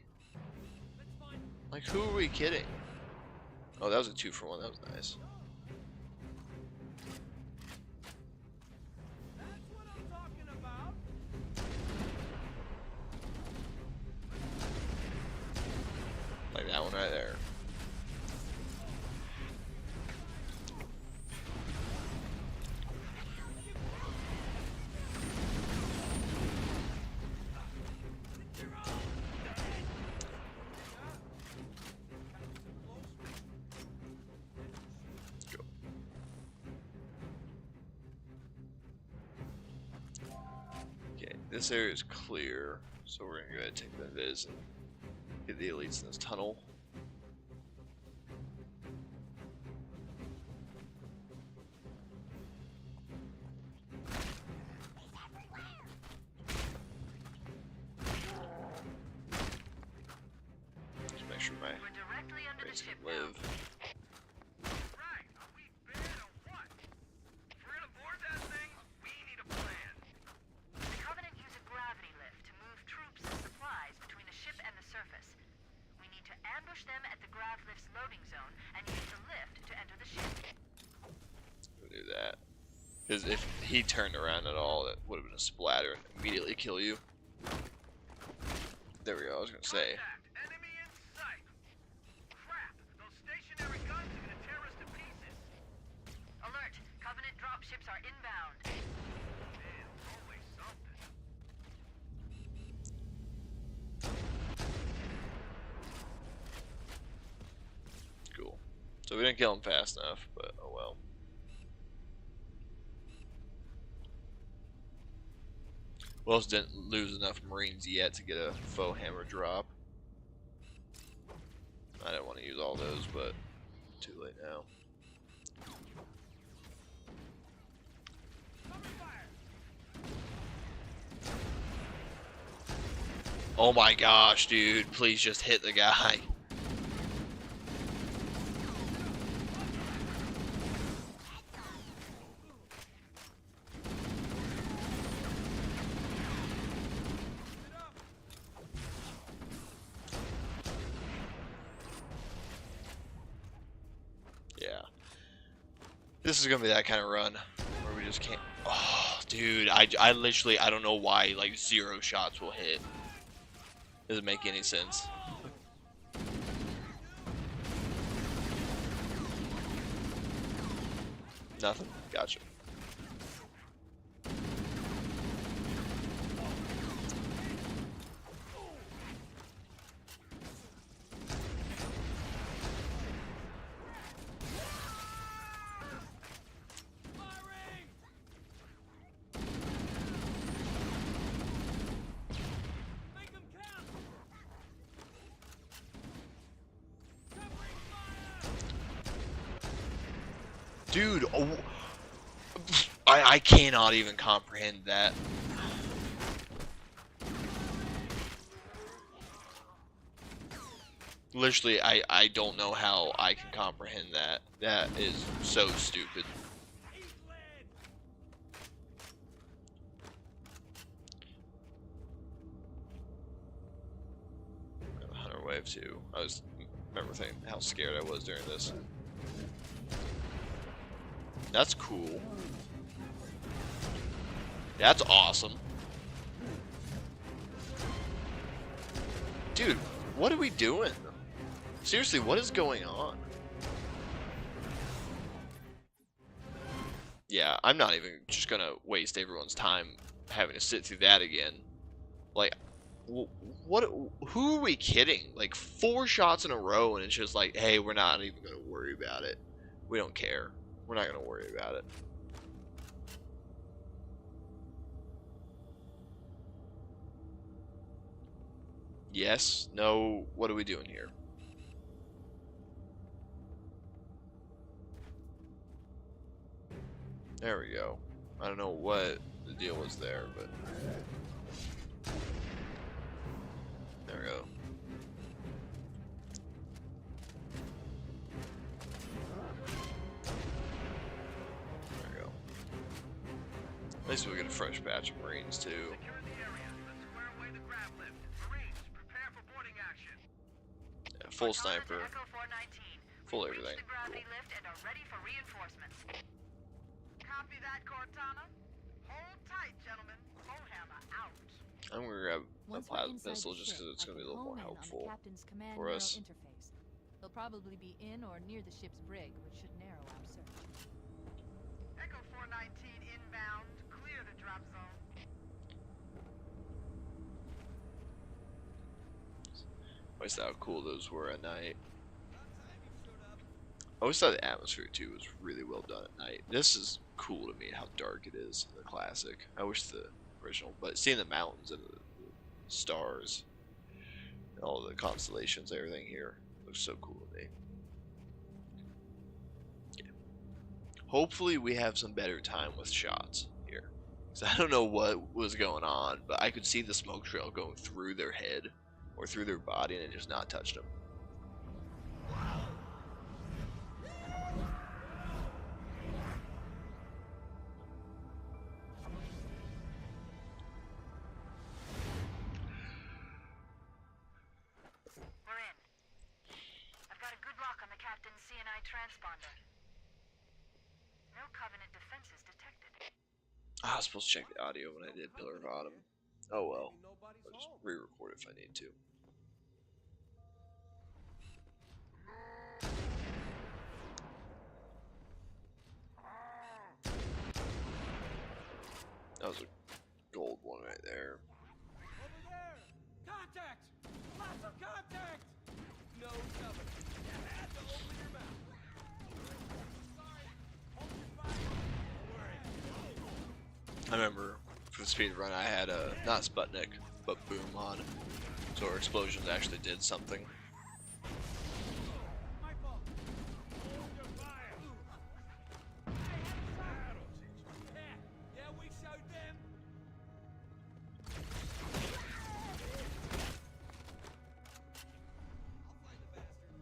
Like, who are we kidding? Oh, that was a 2-for-1. That was nice. Like that one right there. This area is clear, so we're gonna go ahead and take the viz and get the elites in this tunnel. Just make sure my We're directly under the race ship can now. live. Right, are we bad or what? If we're gonna board that thing, we need a plan. The Covenant use a gravity lift to move troops and supplies between the ship and the surface. We need to ambush them at the grav lift's loading zone and use the lift to enter the ship. We'll do that. Because if he turned around at all, that would have been a splatter and immediately kill you. There we go, I was gonna say. Contact, enemy in sight. Crap, those stationary guns are gonna tear us to pieces. Alert! Covenant dropships are inbound. Man, always something. Cool. So we didn't kill him fast enough, but oh well. We also didn't lose enough Marines yet to get a faux hammer drop. I didn't want to use all those, but too late now. Oh my gosh, dude, please just hit the guy. Yeah. This is gonna be that kind of run where we just can't. Oh, dude, I literally, I don't know why, like, 0 shots will hit. Doesn't make any sense. Nothing? Gotcha. Dude, oh, I cannot even comprehend that. Literally, I don't know how I can comprehend that. That is so stupid. Hunter Wave 2. I remember thinking how scared I was during this. That's cool. That's awesome. Dude, what are we doing? Seriously, what is going on? Yeah, I'm not even just gonna waste everyone's time having to sit through that again. Like, what? Who are we kidding? Like, 4 shots in a row, and it's just like, hey, we're not even gonna worry about it. We don't care. We're not gonna worry about it. Yes, no, what are we doing here? There we go. I don't know what the deal was there, but there we go. There we go. At least we get a fresh batch of Marines too. Secure the area. Let's square away the grab lift. Marines, prepare for boarding action. Yeah, full Cortana to sniper, Echo 419. full We've everything. reached the gravity Cool. lift and are ready for reinforcements. Copy that, Cortana. Hold tight, gentlemen. Bowhammer out. I'm gonna grab a Once we're plasma inside pistol the just ship, because it's I gonna be a can little more home in on the helpful captain's command for neural us. interface. They'll probably be in or near the ship's brig, which should narrow our search. Echo 419 inbound. Clear the drop zone. Always thought how cool those were at night. I always thought the atmosphere too was really well done at night. This is cool to me how dark it is in the classic. I wish the original, but seeing the mountains and the stars, and all the constellations, everything here looks so cool to me. Yeah. Hopefully we have some better time with shots here. So I don't know what was going on, but I could see the smoke trail going through their head or through their body and it just not touched them. We're in. I've got a good lock on the captain's CNI transponder. No Covenant defenses detected. I was supposed to check the audio when I did Pillar of Autumn. Oh well. I'll just re-record if I need to. That was a gold one right there. Over there! Contact! Lots of contact! No Covenant. You had to open your mouth. Sorry. Hold your fire. I remember for the speed run I had a not Sputnik but Boom on, so our explosions actually did something. My fault. Hold your fire. That'll teach you. Yeah, we showed them. I'll find the bastard.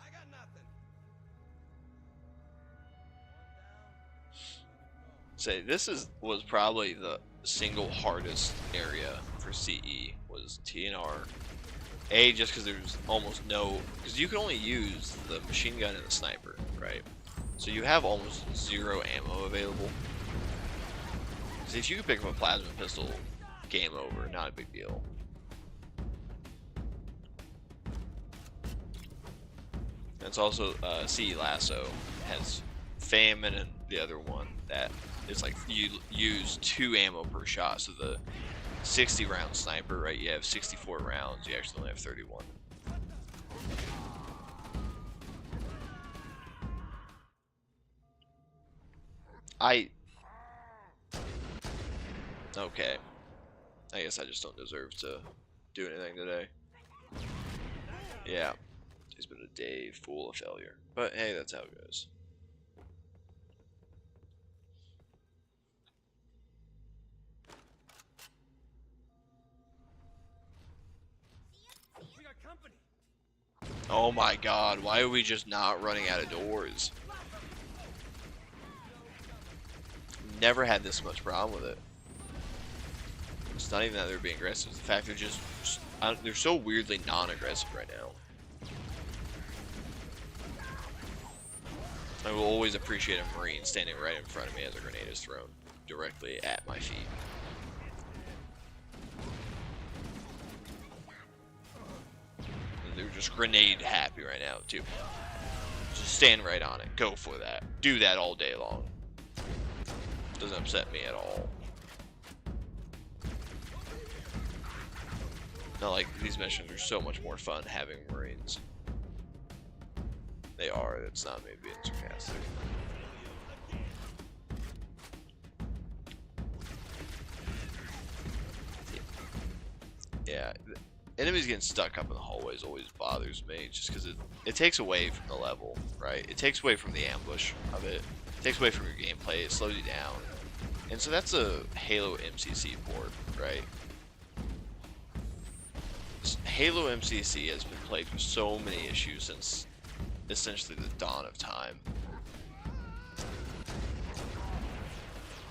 I got nothing. Say this was probably the single hardest area for CE was TNR. A, just because there's almost no, because you can only use the machine gun and the sniper, right? So you have almost zero ammo available. Because if you could pick up a plasma pistol, game over, not a big deal. And it's also CE Lasso has Famine and the other one that is like you use 2 ammo per shot. So the 60 round sniper, right? You have 64 rounds. You actually only have 31. Okay. I guess I just don't deserve to do anything today. Yeah. It's been a day full of failure. But hey, that's how it goes. We got company. Oh my god, why are we just not running out of doors? Never had this much problem with it. It's not even that they're being aggressive, it's the fact they're so weirdly non-aggressive right now. I will always appreciate a Marine standing right in front of me as a grenade is thrown directly at my feet. And they're just grenade happy right now too. Just stand right on it. Go for that. Do that all day long. Doesn't upset me at all. Not like these missions are so much more fun having Marines. They are. It's not me being sarcastic. Yeah, enemies getting stuck up in the hallways always bothers me, just because it takes away from the level, right? It takes away from the ambush of it. It takes away from your gameplay. It slows you down, and so that's a Halo MCC port, right? Halo MCC has been plagued with so many issues since essentially the dawn of time.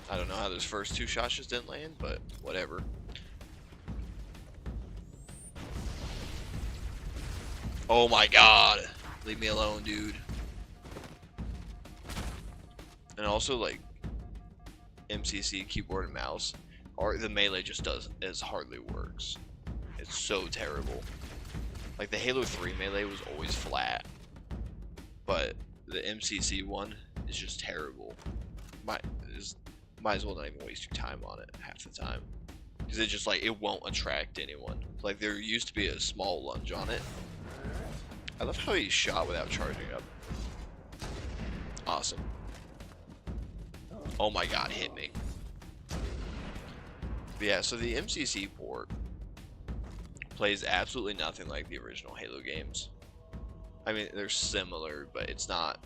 I don't know how those first 2 shots just didn't land, but whatever. Oh my god! Leave me alone, dude. And also, like, MCC keyboard and mouse, or the melee just hardly works. It's so terrible. Like the Halo 3 melee was always flat, but the MCC one is just terrible. Might as well not even waste your time on it half the time, because it just like it won't attract anyone. Like there used to be a small lunge on it. I love how he shot without charging up. Awesome. Oh my god, hit me. But yeah, so the MCC port plays absolutely nothing like the original Halo games. I mean, they're similar, but it's not.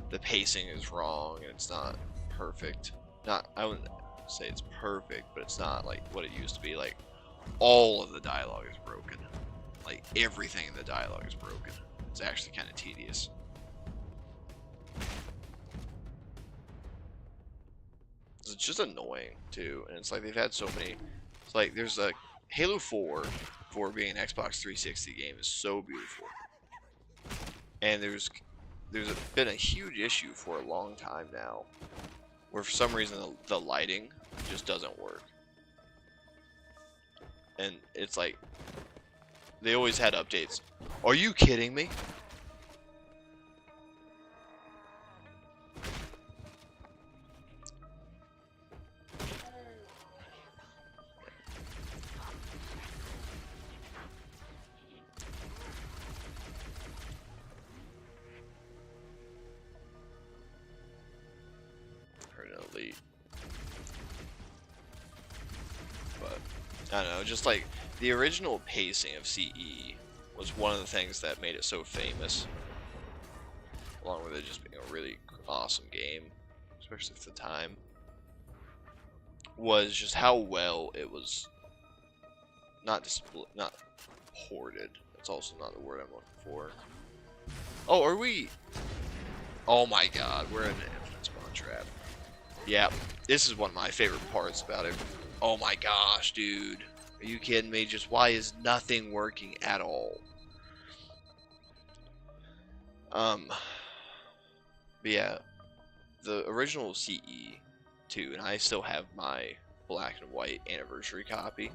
The pacing is wrong, and it's not perfect. I wouldn't say it's perfect, but it's not like what it used to be. Like, all of the dialogue is broken. Like, everything in the dialogue is broken. It's actually kind of tedious. It's just annoying too, and it's like they've had so many. It's like there's a Halo 4 being an Xbox 360 game is so beautiful, and there's been a huge issue for a long time now, where for some reason the lighting just doesn't work, and it's like they always had updates. Are you kidding me? But I don't know, just like the original pacing of CE was one of the things that made it so famous, along with it just being a really awesome game, especially for the time, was just how well it was not ported. That's also not the word I'm looking for. Oh, are we? Oh my god, we're in an infinite spawn trap. Yeah, this is one of my favorite parts about it. Oh my gosh, dude. Are you kidding me? Just why is nothing working at all? But yeah, the original CE 2, and I still have my black and white anniversary copy.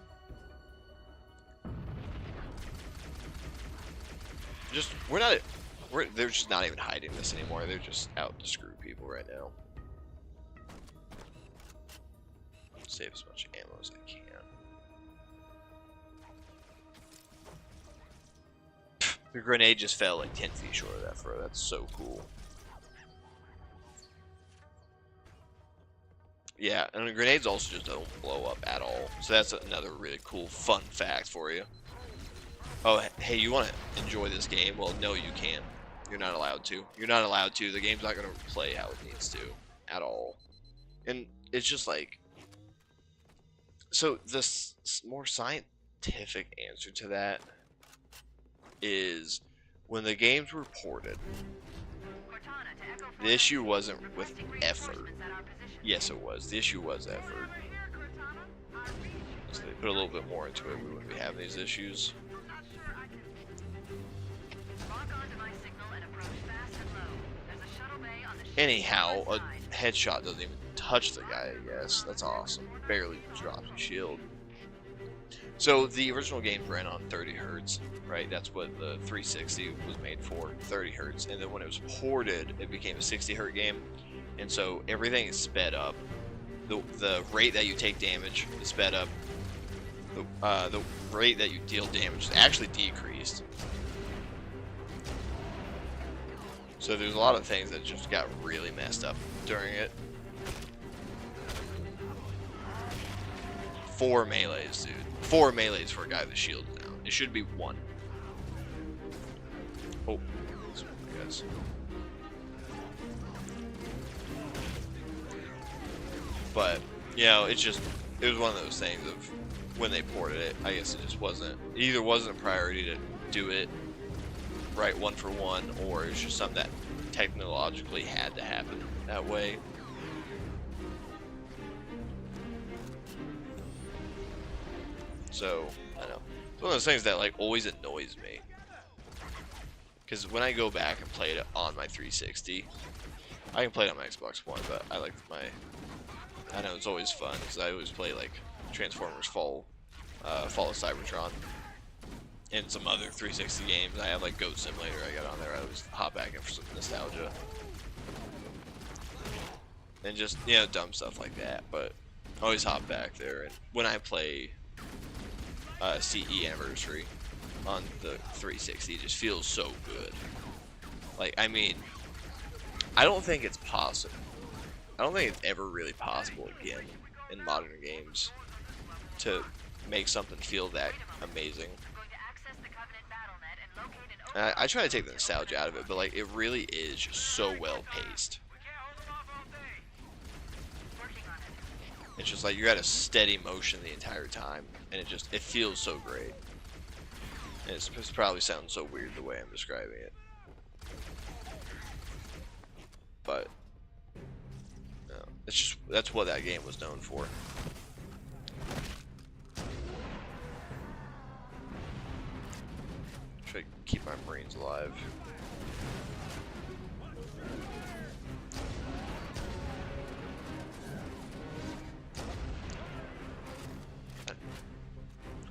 They're just not even hiding this anymore. They're just out to screw people right now. Save as much ammo as I can. The grenade just fell like 10 feet short of that throw. That's so cool. Yeah, and the grenades also just don't blow up at all. So that's another really cool fun fact for you. Oh, hey, you want to enjoy this game? Well, no, you can't. You're not allowed to. You're not allowed to. The game's not going to play how it needs to at all. And it's just like... So, the more scientific answer to that is when the games were ported, the issue wasn't with effort. Yes, it was. The issue was effort. So they put a little bit more into it, we wouldn't be having these issues. Anyhow, a headshot doesn't even touch the guy, I guess. That's awesome. Barely drops a shield. So the original games ran on 30 hertz, right? That's what the 360 was made for, 30 hertz. And then when it was ported, it became a 60 hertz game. And so everything is sped up. The rate that you take damage is sped up. The rate that you deal damage is actually decreased. So there's a lot of things that just got really messed up during it. 4 melees, dude. 4 melees for a guy with a shield now. It should be 1. Oh, this one, I guess. But, you know, it was one of those things of when they ported it, I guess it just wasn't, it either wasn't a priority to do it right 1 for 1, or it's just something that technologically had to happen that way. So, I don't know. It's one of those things that like always annoys me. Because when I go back and play it on my 360, I can play it on my Xbox One, but I like I know it's always fun because I always play like Transformers Fall of Cybertron, and some other 360 games. I have like Goat Simulator I got on there. I always hop back in for some nostalgia. And just, you know, dumb stuff like that. But I always hop back there. And when I play CE Anniversary on the 360, it just feels so good. Like, I mean, I don't think it's possible. I don't think it's ever really possible again in modern games to make something feel that amazing. I'm going to access the Covenant BattleNet and locate an And I try to take the nostalgia out of it, but like it really is just so well paced. We can't hold them off all day. Working on it. It's just like you're at a steady motion the entire time, and it feels so great. And it's probably sounds so weird the way I'm describing it, but no, that's what that game was known for. Try to keep my Marines alive.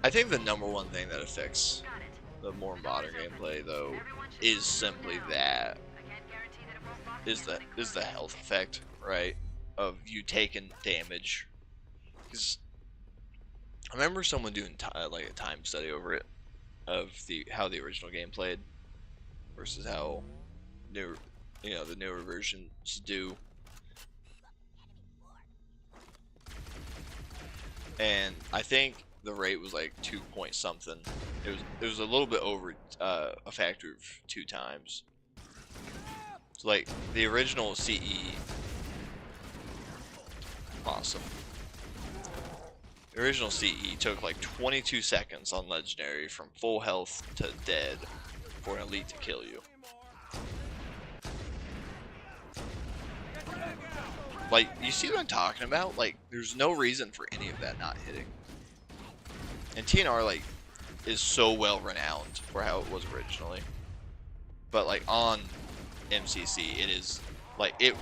I think the number one thing that affects Got it. the more modern gameplay, though, is simply that I can't guarantee that it won't lock is the health effect, right? Of you taking damage. Because I remember someone doing like a time study over it of how the original game played versus how the newer versions do. And I think the rate was like 2 point something. It was a little bit over a factor of 2 times. So like the original CE, awesome. The original CE took like 22 seconds on legendary from full health to dead for an elite to kill you. Like, you see what I'm talking about? Like, there's no reason for any of that not hitting. And TNR, like, is so well renowned for how it was originally. But, like, on MCC, it is, like, if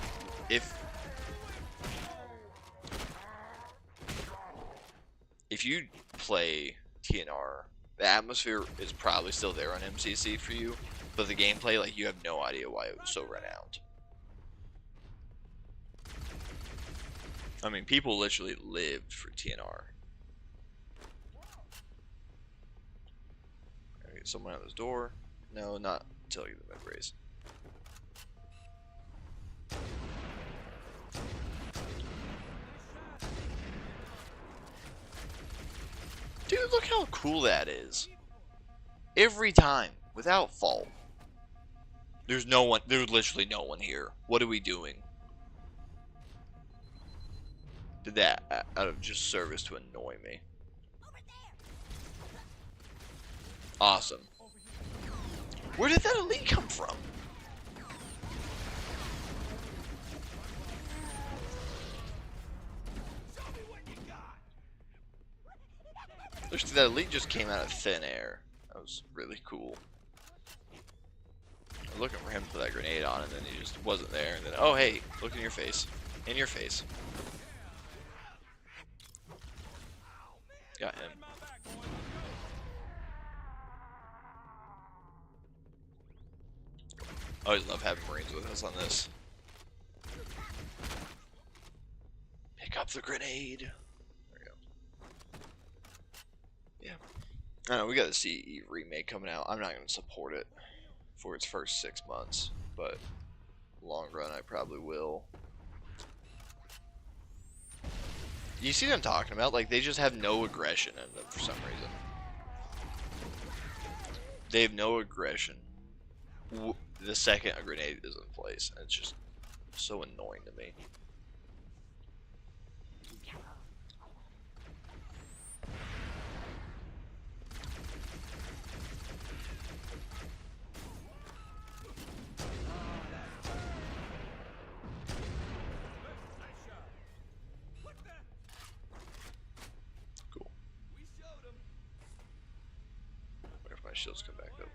you play TNR, the atmosphere is probably still there on MCC for you, but the gameplay, like, you have no idea why it was so renowned. I mean, people literally lived for TNR. Get someone out this door. No, not until you get the mid-raise. Dude, look how cool that is. Every time, without fault. There's literally no one here. What are we doing? Did that out of just service to annoy me. Awesome. Where did that elite come from? Literally, that elite just came out of thin air. That was really cool. I was looking for him to put that grenade on, and then he just wasn't there. And then, oh hey, look in your face. In your face. Got him. I always love having Marines with us on this. Pick up the grenade. There we go. Yeah. I know, we got the CE remake coming out. I'm not going to support it for its first 6 months, but long run I probably will. You see what I'm talking about? Like, they just have no aggression in them for some reason. They have no aggression the second a grenade is in place. And it's just so annoying to me. Cool. Wonder if my shields come back up.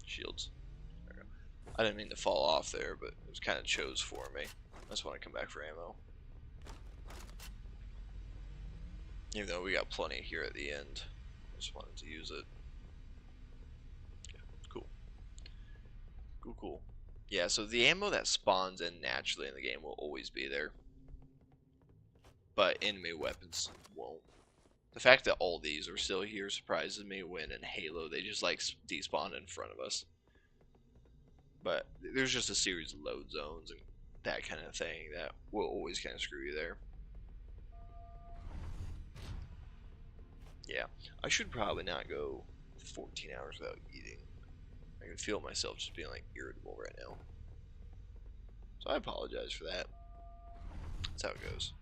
Shields. There we go. I didn't mean to fall off there, but it was kind of chose for me. I just want to come back for ammo. Even though we got plenty here at the end. I just wanted to use it. Yeah, cool. Cool. Yeah, so the ammo that spawns in naturally in the game will always be there. But enemy weapons won't. The fact that all these are still here surprises me when in Halo they just like despawn in front of us. But there's just a series of load zones and that kind of thing that will always kind of screw you there. Yeah, I should probably not go 14 hours without eating. I can feel myself just being like irritable right now. So I apologize for that. That's how it goes.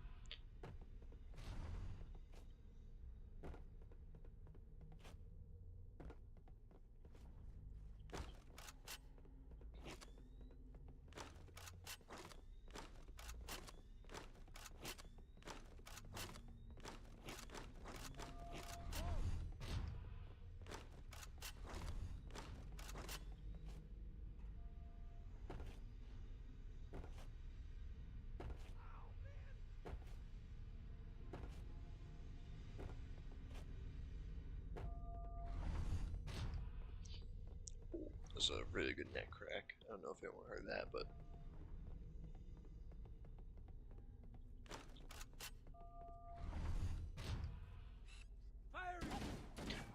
That was a really good neck crack. I don't know if anyone heard that, but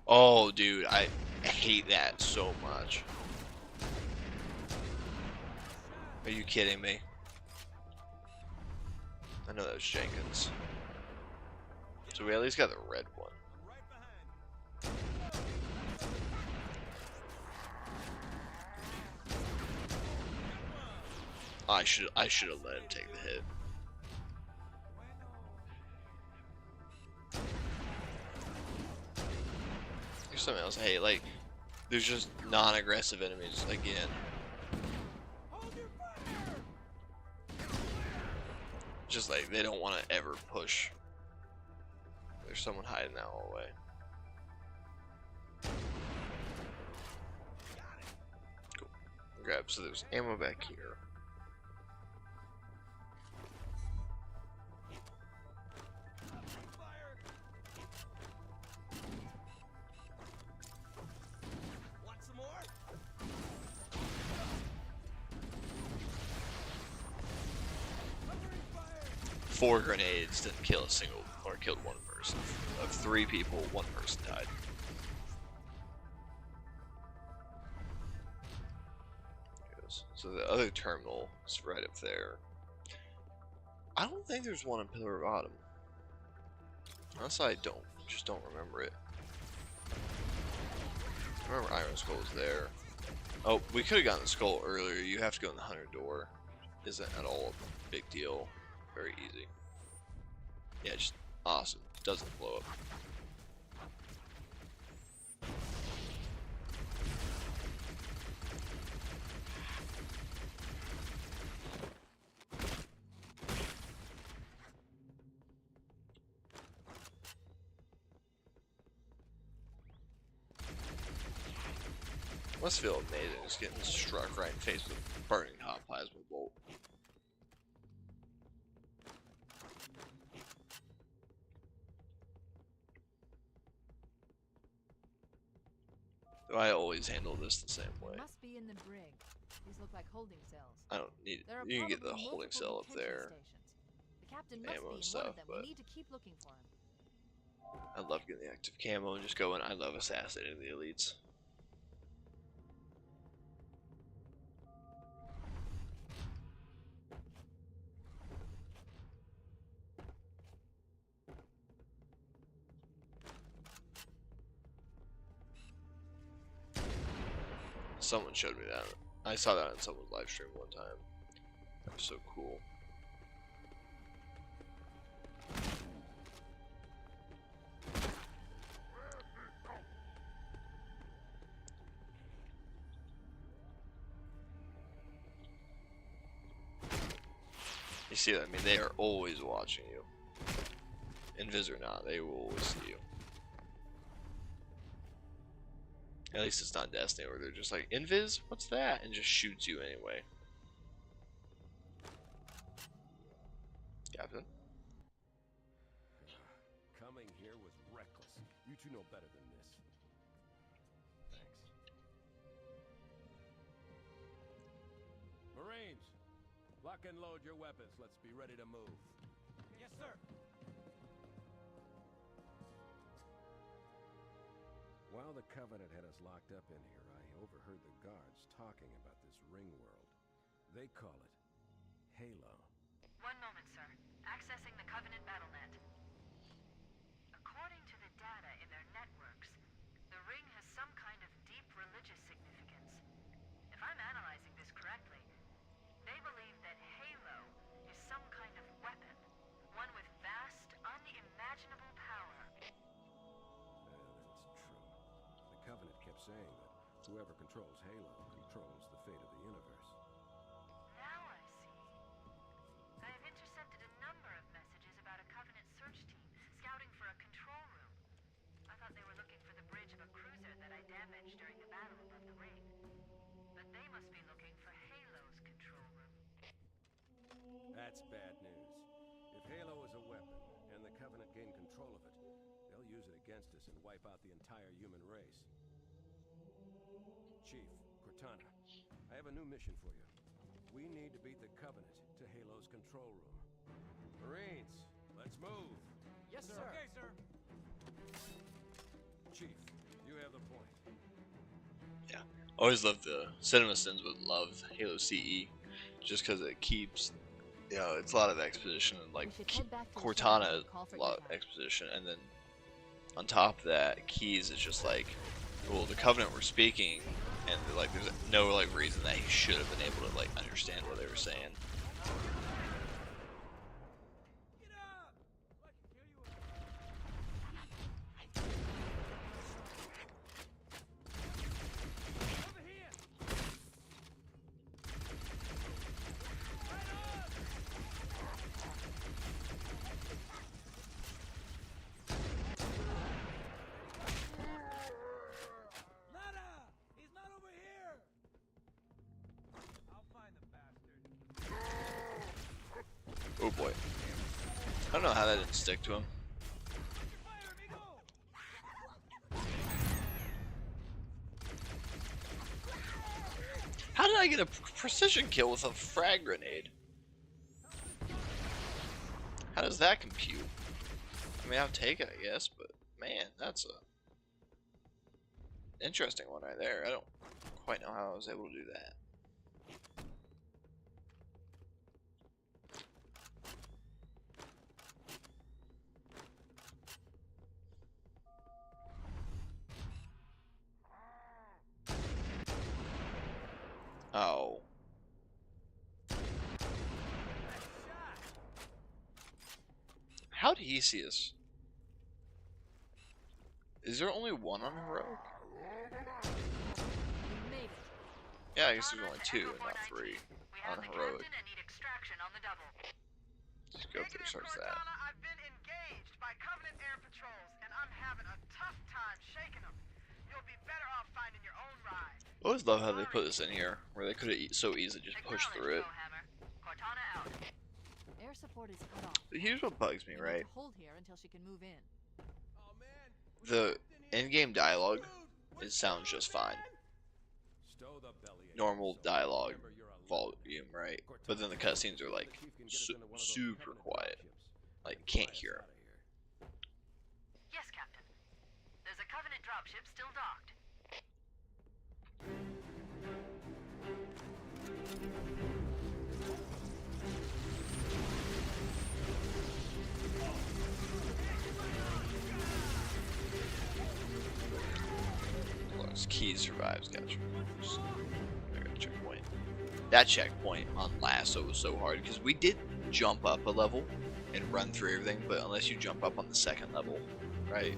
oh, dude, I hate that so much. Are you kidding me? I know that was Jenkins. So we at least got the red one. I should have let him take the hit. There's something else I hate, like there's just non-aggressive enemies again. Just like they don't want to ever push. There's someone hiding that hallway. Cool. Grab. So there's ammo back here. Want some more? 4 grenades didn't kill a single, or killed 1 person. Of 3 people, 1 person died. So the other terminal is right up there. I don't think there's one in Pillar of Autumn. Unless I just don't remember it. I remember Iron Skull was there. Oh, we could have gotten the skull earlier. You have to go in the Hunter door. Isn't at all a big deal. Very easy. Yeah, just awesome. Doesn't blow up. Must feel amazing just getting struck right in the face with a burning hot plasma bolt. I always handle this the same way. Must be in the brig. These look like holding cells. I don't need. There are You can get the probably holding multiple cell up detention there. stations. The captain must Ammo be in and stuff, one of them. but We need to keep looking for him. I love getting the active camo and just going. I love assassinating the elites. Someone showed me that. I saw that on someone's live stream one time. That was so cool. You see that? I mean, they are always watching you. Invis or not, they will always see you. At least it's not Destiny where they're just like, Invis? What's that? And just shoots you anyway. Captain? Coming here was reckless. You two know better than this. Thanks. Marines, lock and load your weapons. Let's be ready to move. Yes, sir. Wow, While the Covenant had us locked up in here, I overheard the guards talking about this ring world. They call it Halo. One moment, sir. Accessing the Covenant BattleNet. According to the data in their networks, the ring has some kind of deep religious significance. If I'm analyzing this correctly, they believe that Halo is some kind of weapon, one with vast, unimaginable power. That's true. The Covenant kept saying that whoever controls Halo controls the fate of the universe. Now I see. I have intercepted a number of messages about a Covenant search team scouting for a control room. I thought they were looking for the bridge of a cruiser that I damaged during the battle above the ring. But they must be looking for Halo's control room. That's bad news. If Halo is a weapon, and the Covenant gain control of it, they'll use it against us and wipe out the entire human race. Chief, Cortana, I have a new mission for you. We need to beat the Covenant to Halo's control room. Marines, let's move! Yes, sir. Okay, sir. Chief, you have the point. Yeah, always loved the CinemaSins would love Halo CE, just because it keeps, you know, it's a lot of exposition and like We should head back to the Cortana cell is and call for a lot of evac. exposition, and then on top of that, Keyes is just like, well, the Covenant were speaking, and like there's no like reason that he should have been able to like understand what they were saying. Get up! I can kill you up. Over here! Right on! Nada! He's not over here! I'll find the bastard. Oh boy, I don't know how that didn't stick to him. Fire, amigo! How did I get a precision kill with a frag grenade? How does that compute? I mean, I'll take it, I guess, but man, that's a interesting one right there. I don't quite know how I was able to do that. Oh. How did he see us? Is there only one on Heroic? We made it. Yeah, I guess there's only Cortana to two Echo and not 419. three We have on the Heroic. captain and need extraction on the double. Just go through search that. Cortana, I've been engaged by Covenant air patrols, and I'm having a tough time shaking them. You'll be better off finding your own ride. I always love how they put this in here, where they could have so easily just pushed through it. Bowhammer. Cortana out. Air support is cut off. But here's what bugs me, We need right? to hold here until she can move in. Oh, man. The in-game dialogue, it sounds just fine. Stow the belly in Normal your soul. dialogue Remember you're a volume, right? But then the cutscenes are like super quiet. Like, can't hear 'em. Yes, Captain. There's a Covenant dropship still docked. As Keyes survives, gotcha. I got a checkpoint. That checkpoint on Lasso was so hard because we did jump up a level and run through everything, but unless you jump up on the second level, right?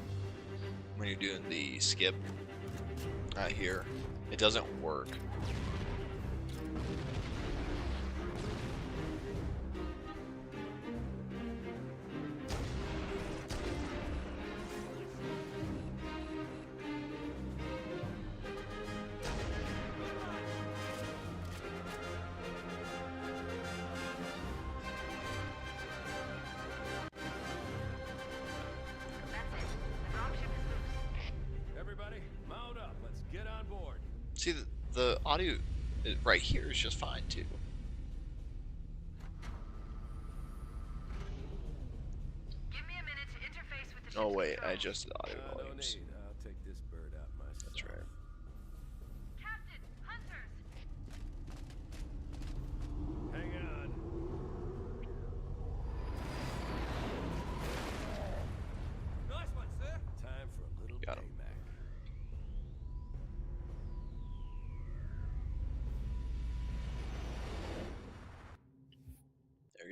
When you're doing the skip out here, it doesn't work. That's it. The dropship is loose. Everybody, mount up. Let's get on board. See, the audio right here is just fine too. Give me a minute to interface with the ship's Oh wait, I controls. adjusted audio No volumes. need. I'll take this bird out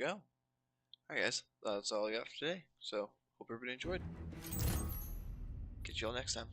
go. Alright guys, that's all I got for today. So hope everybody enjoyed. Catch you all next time.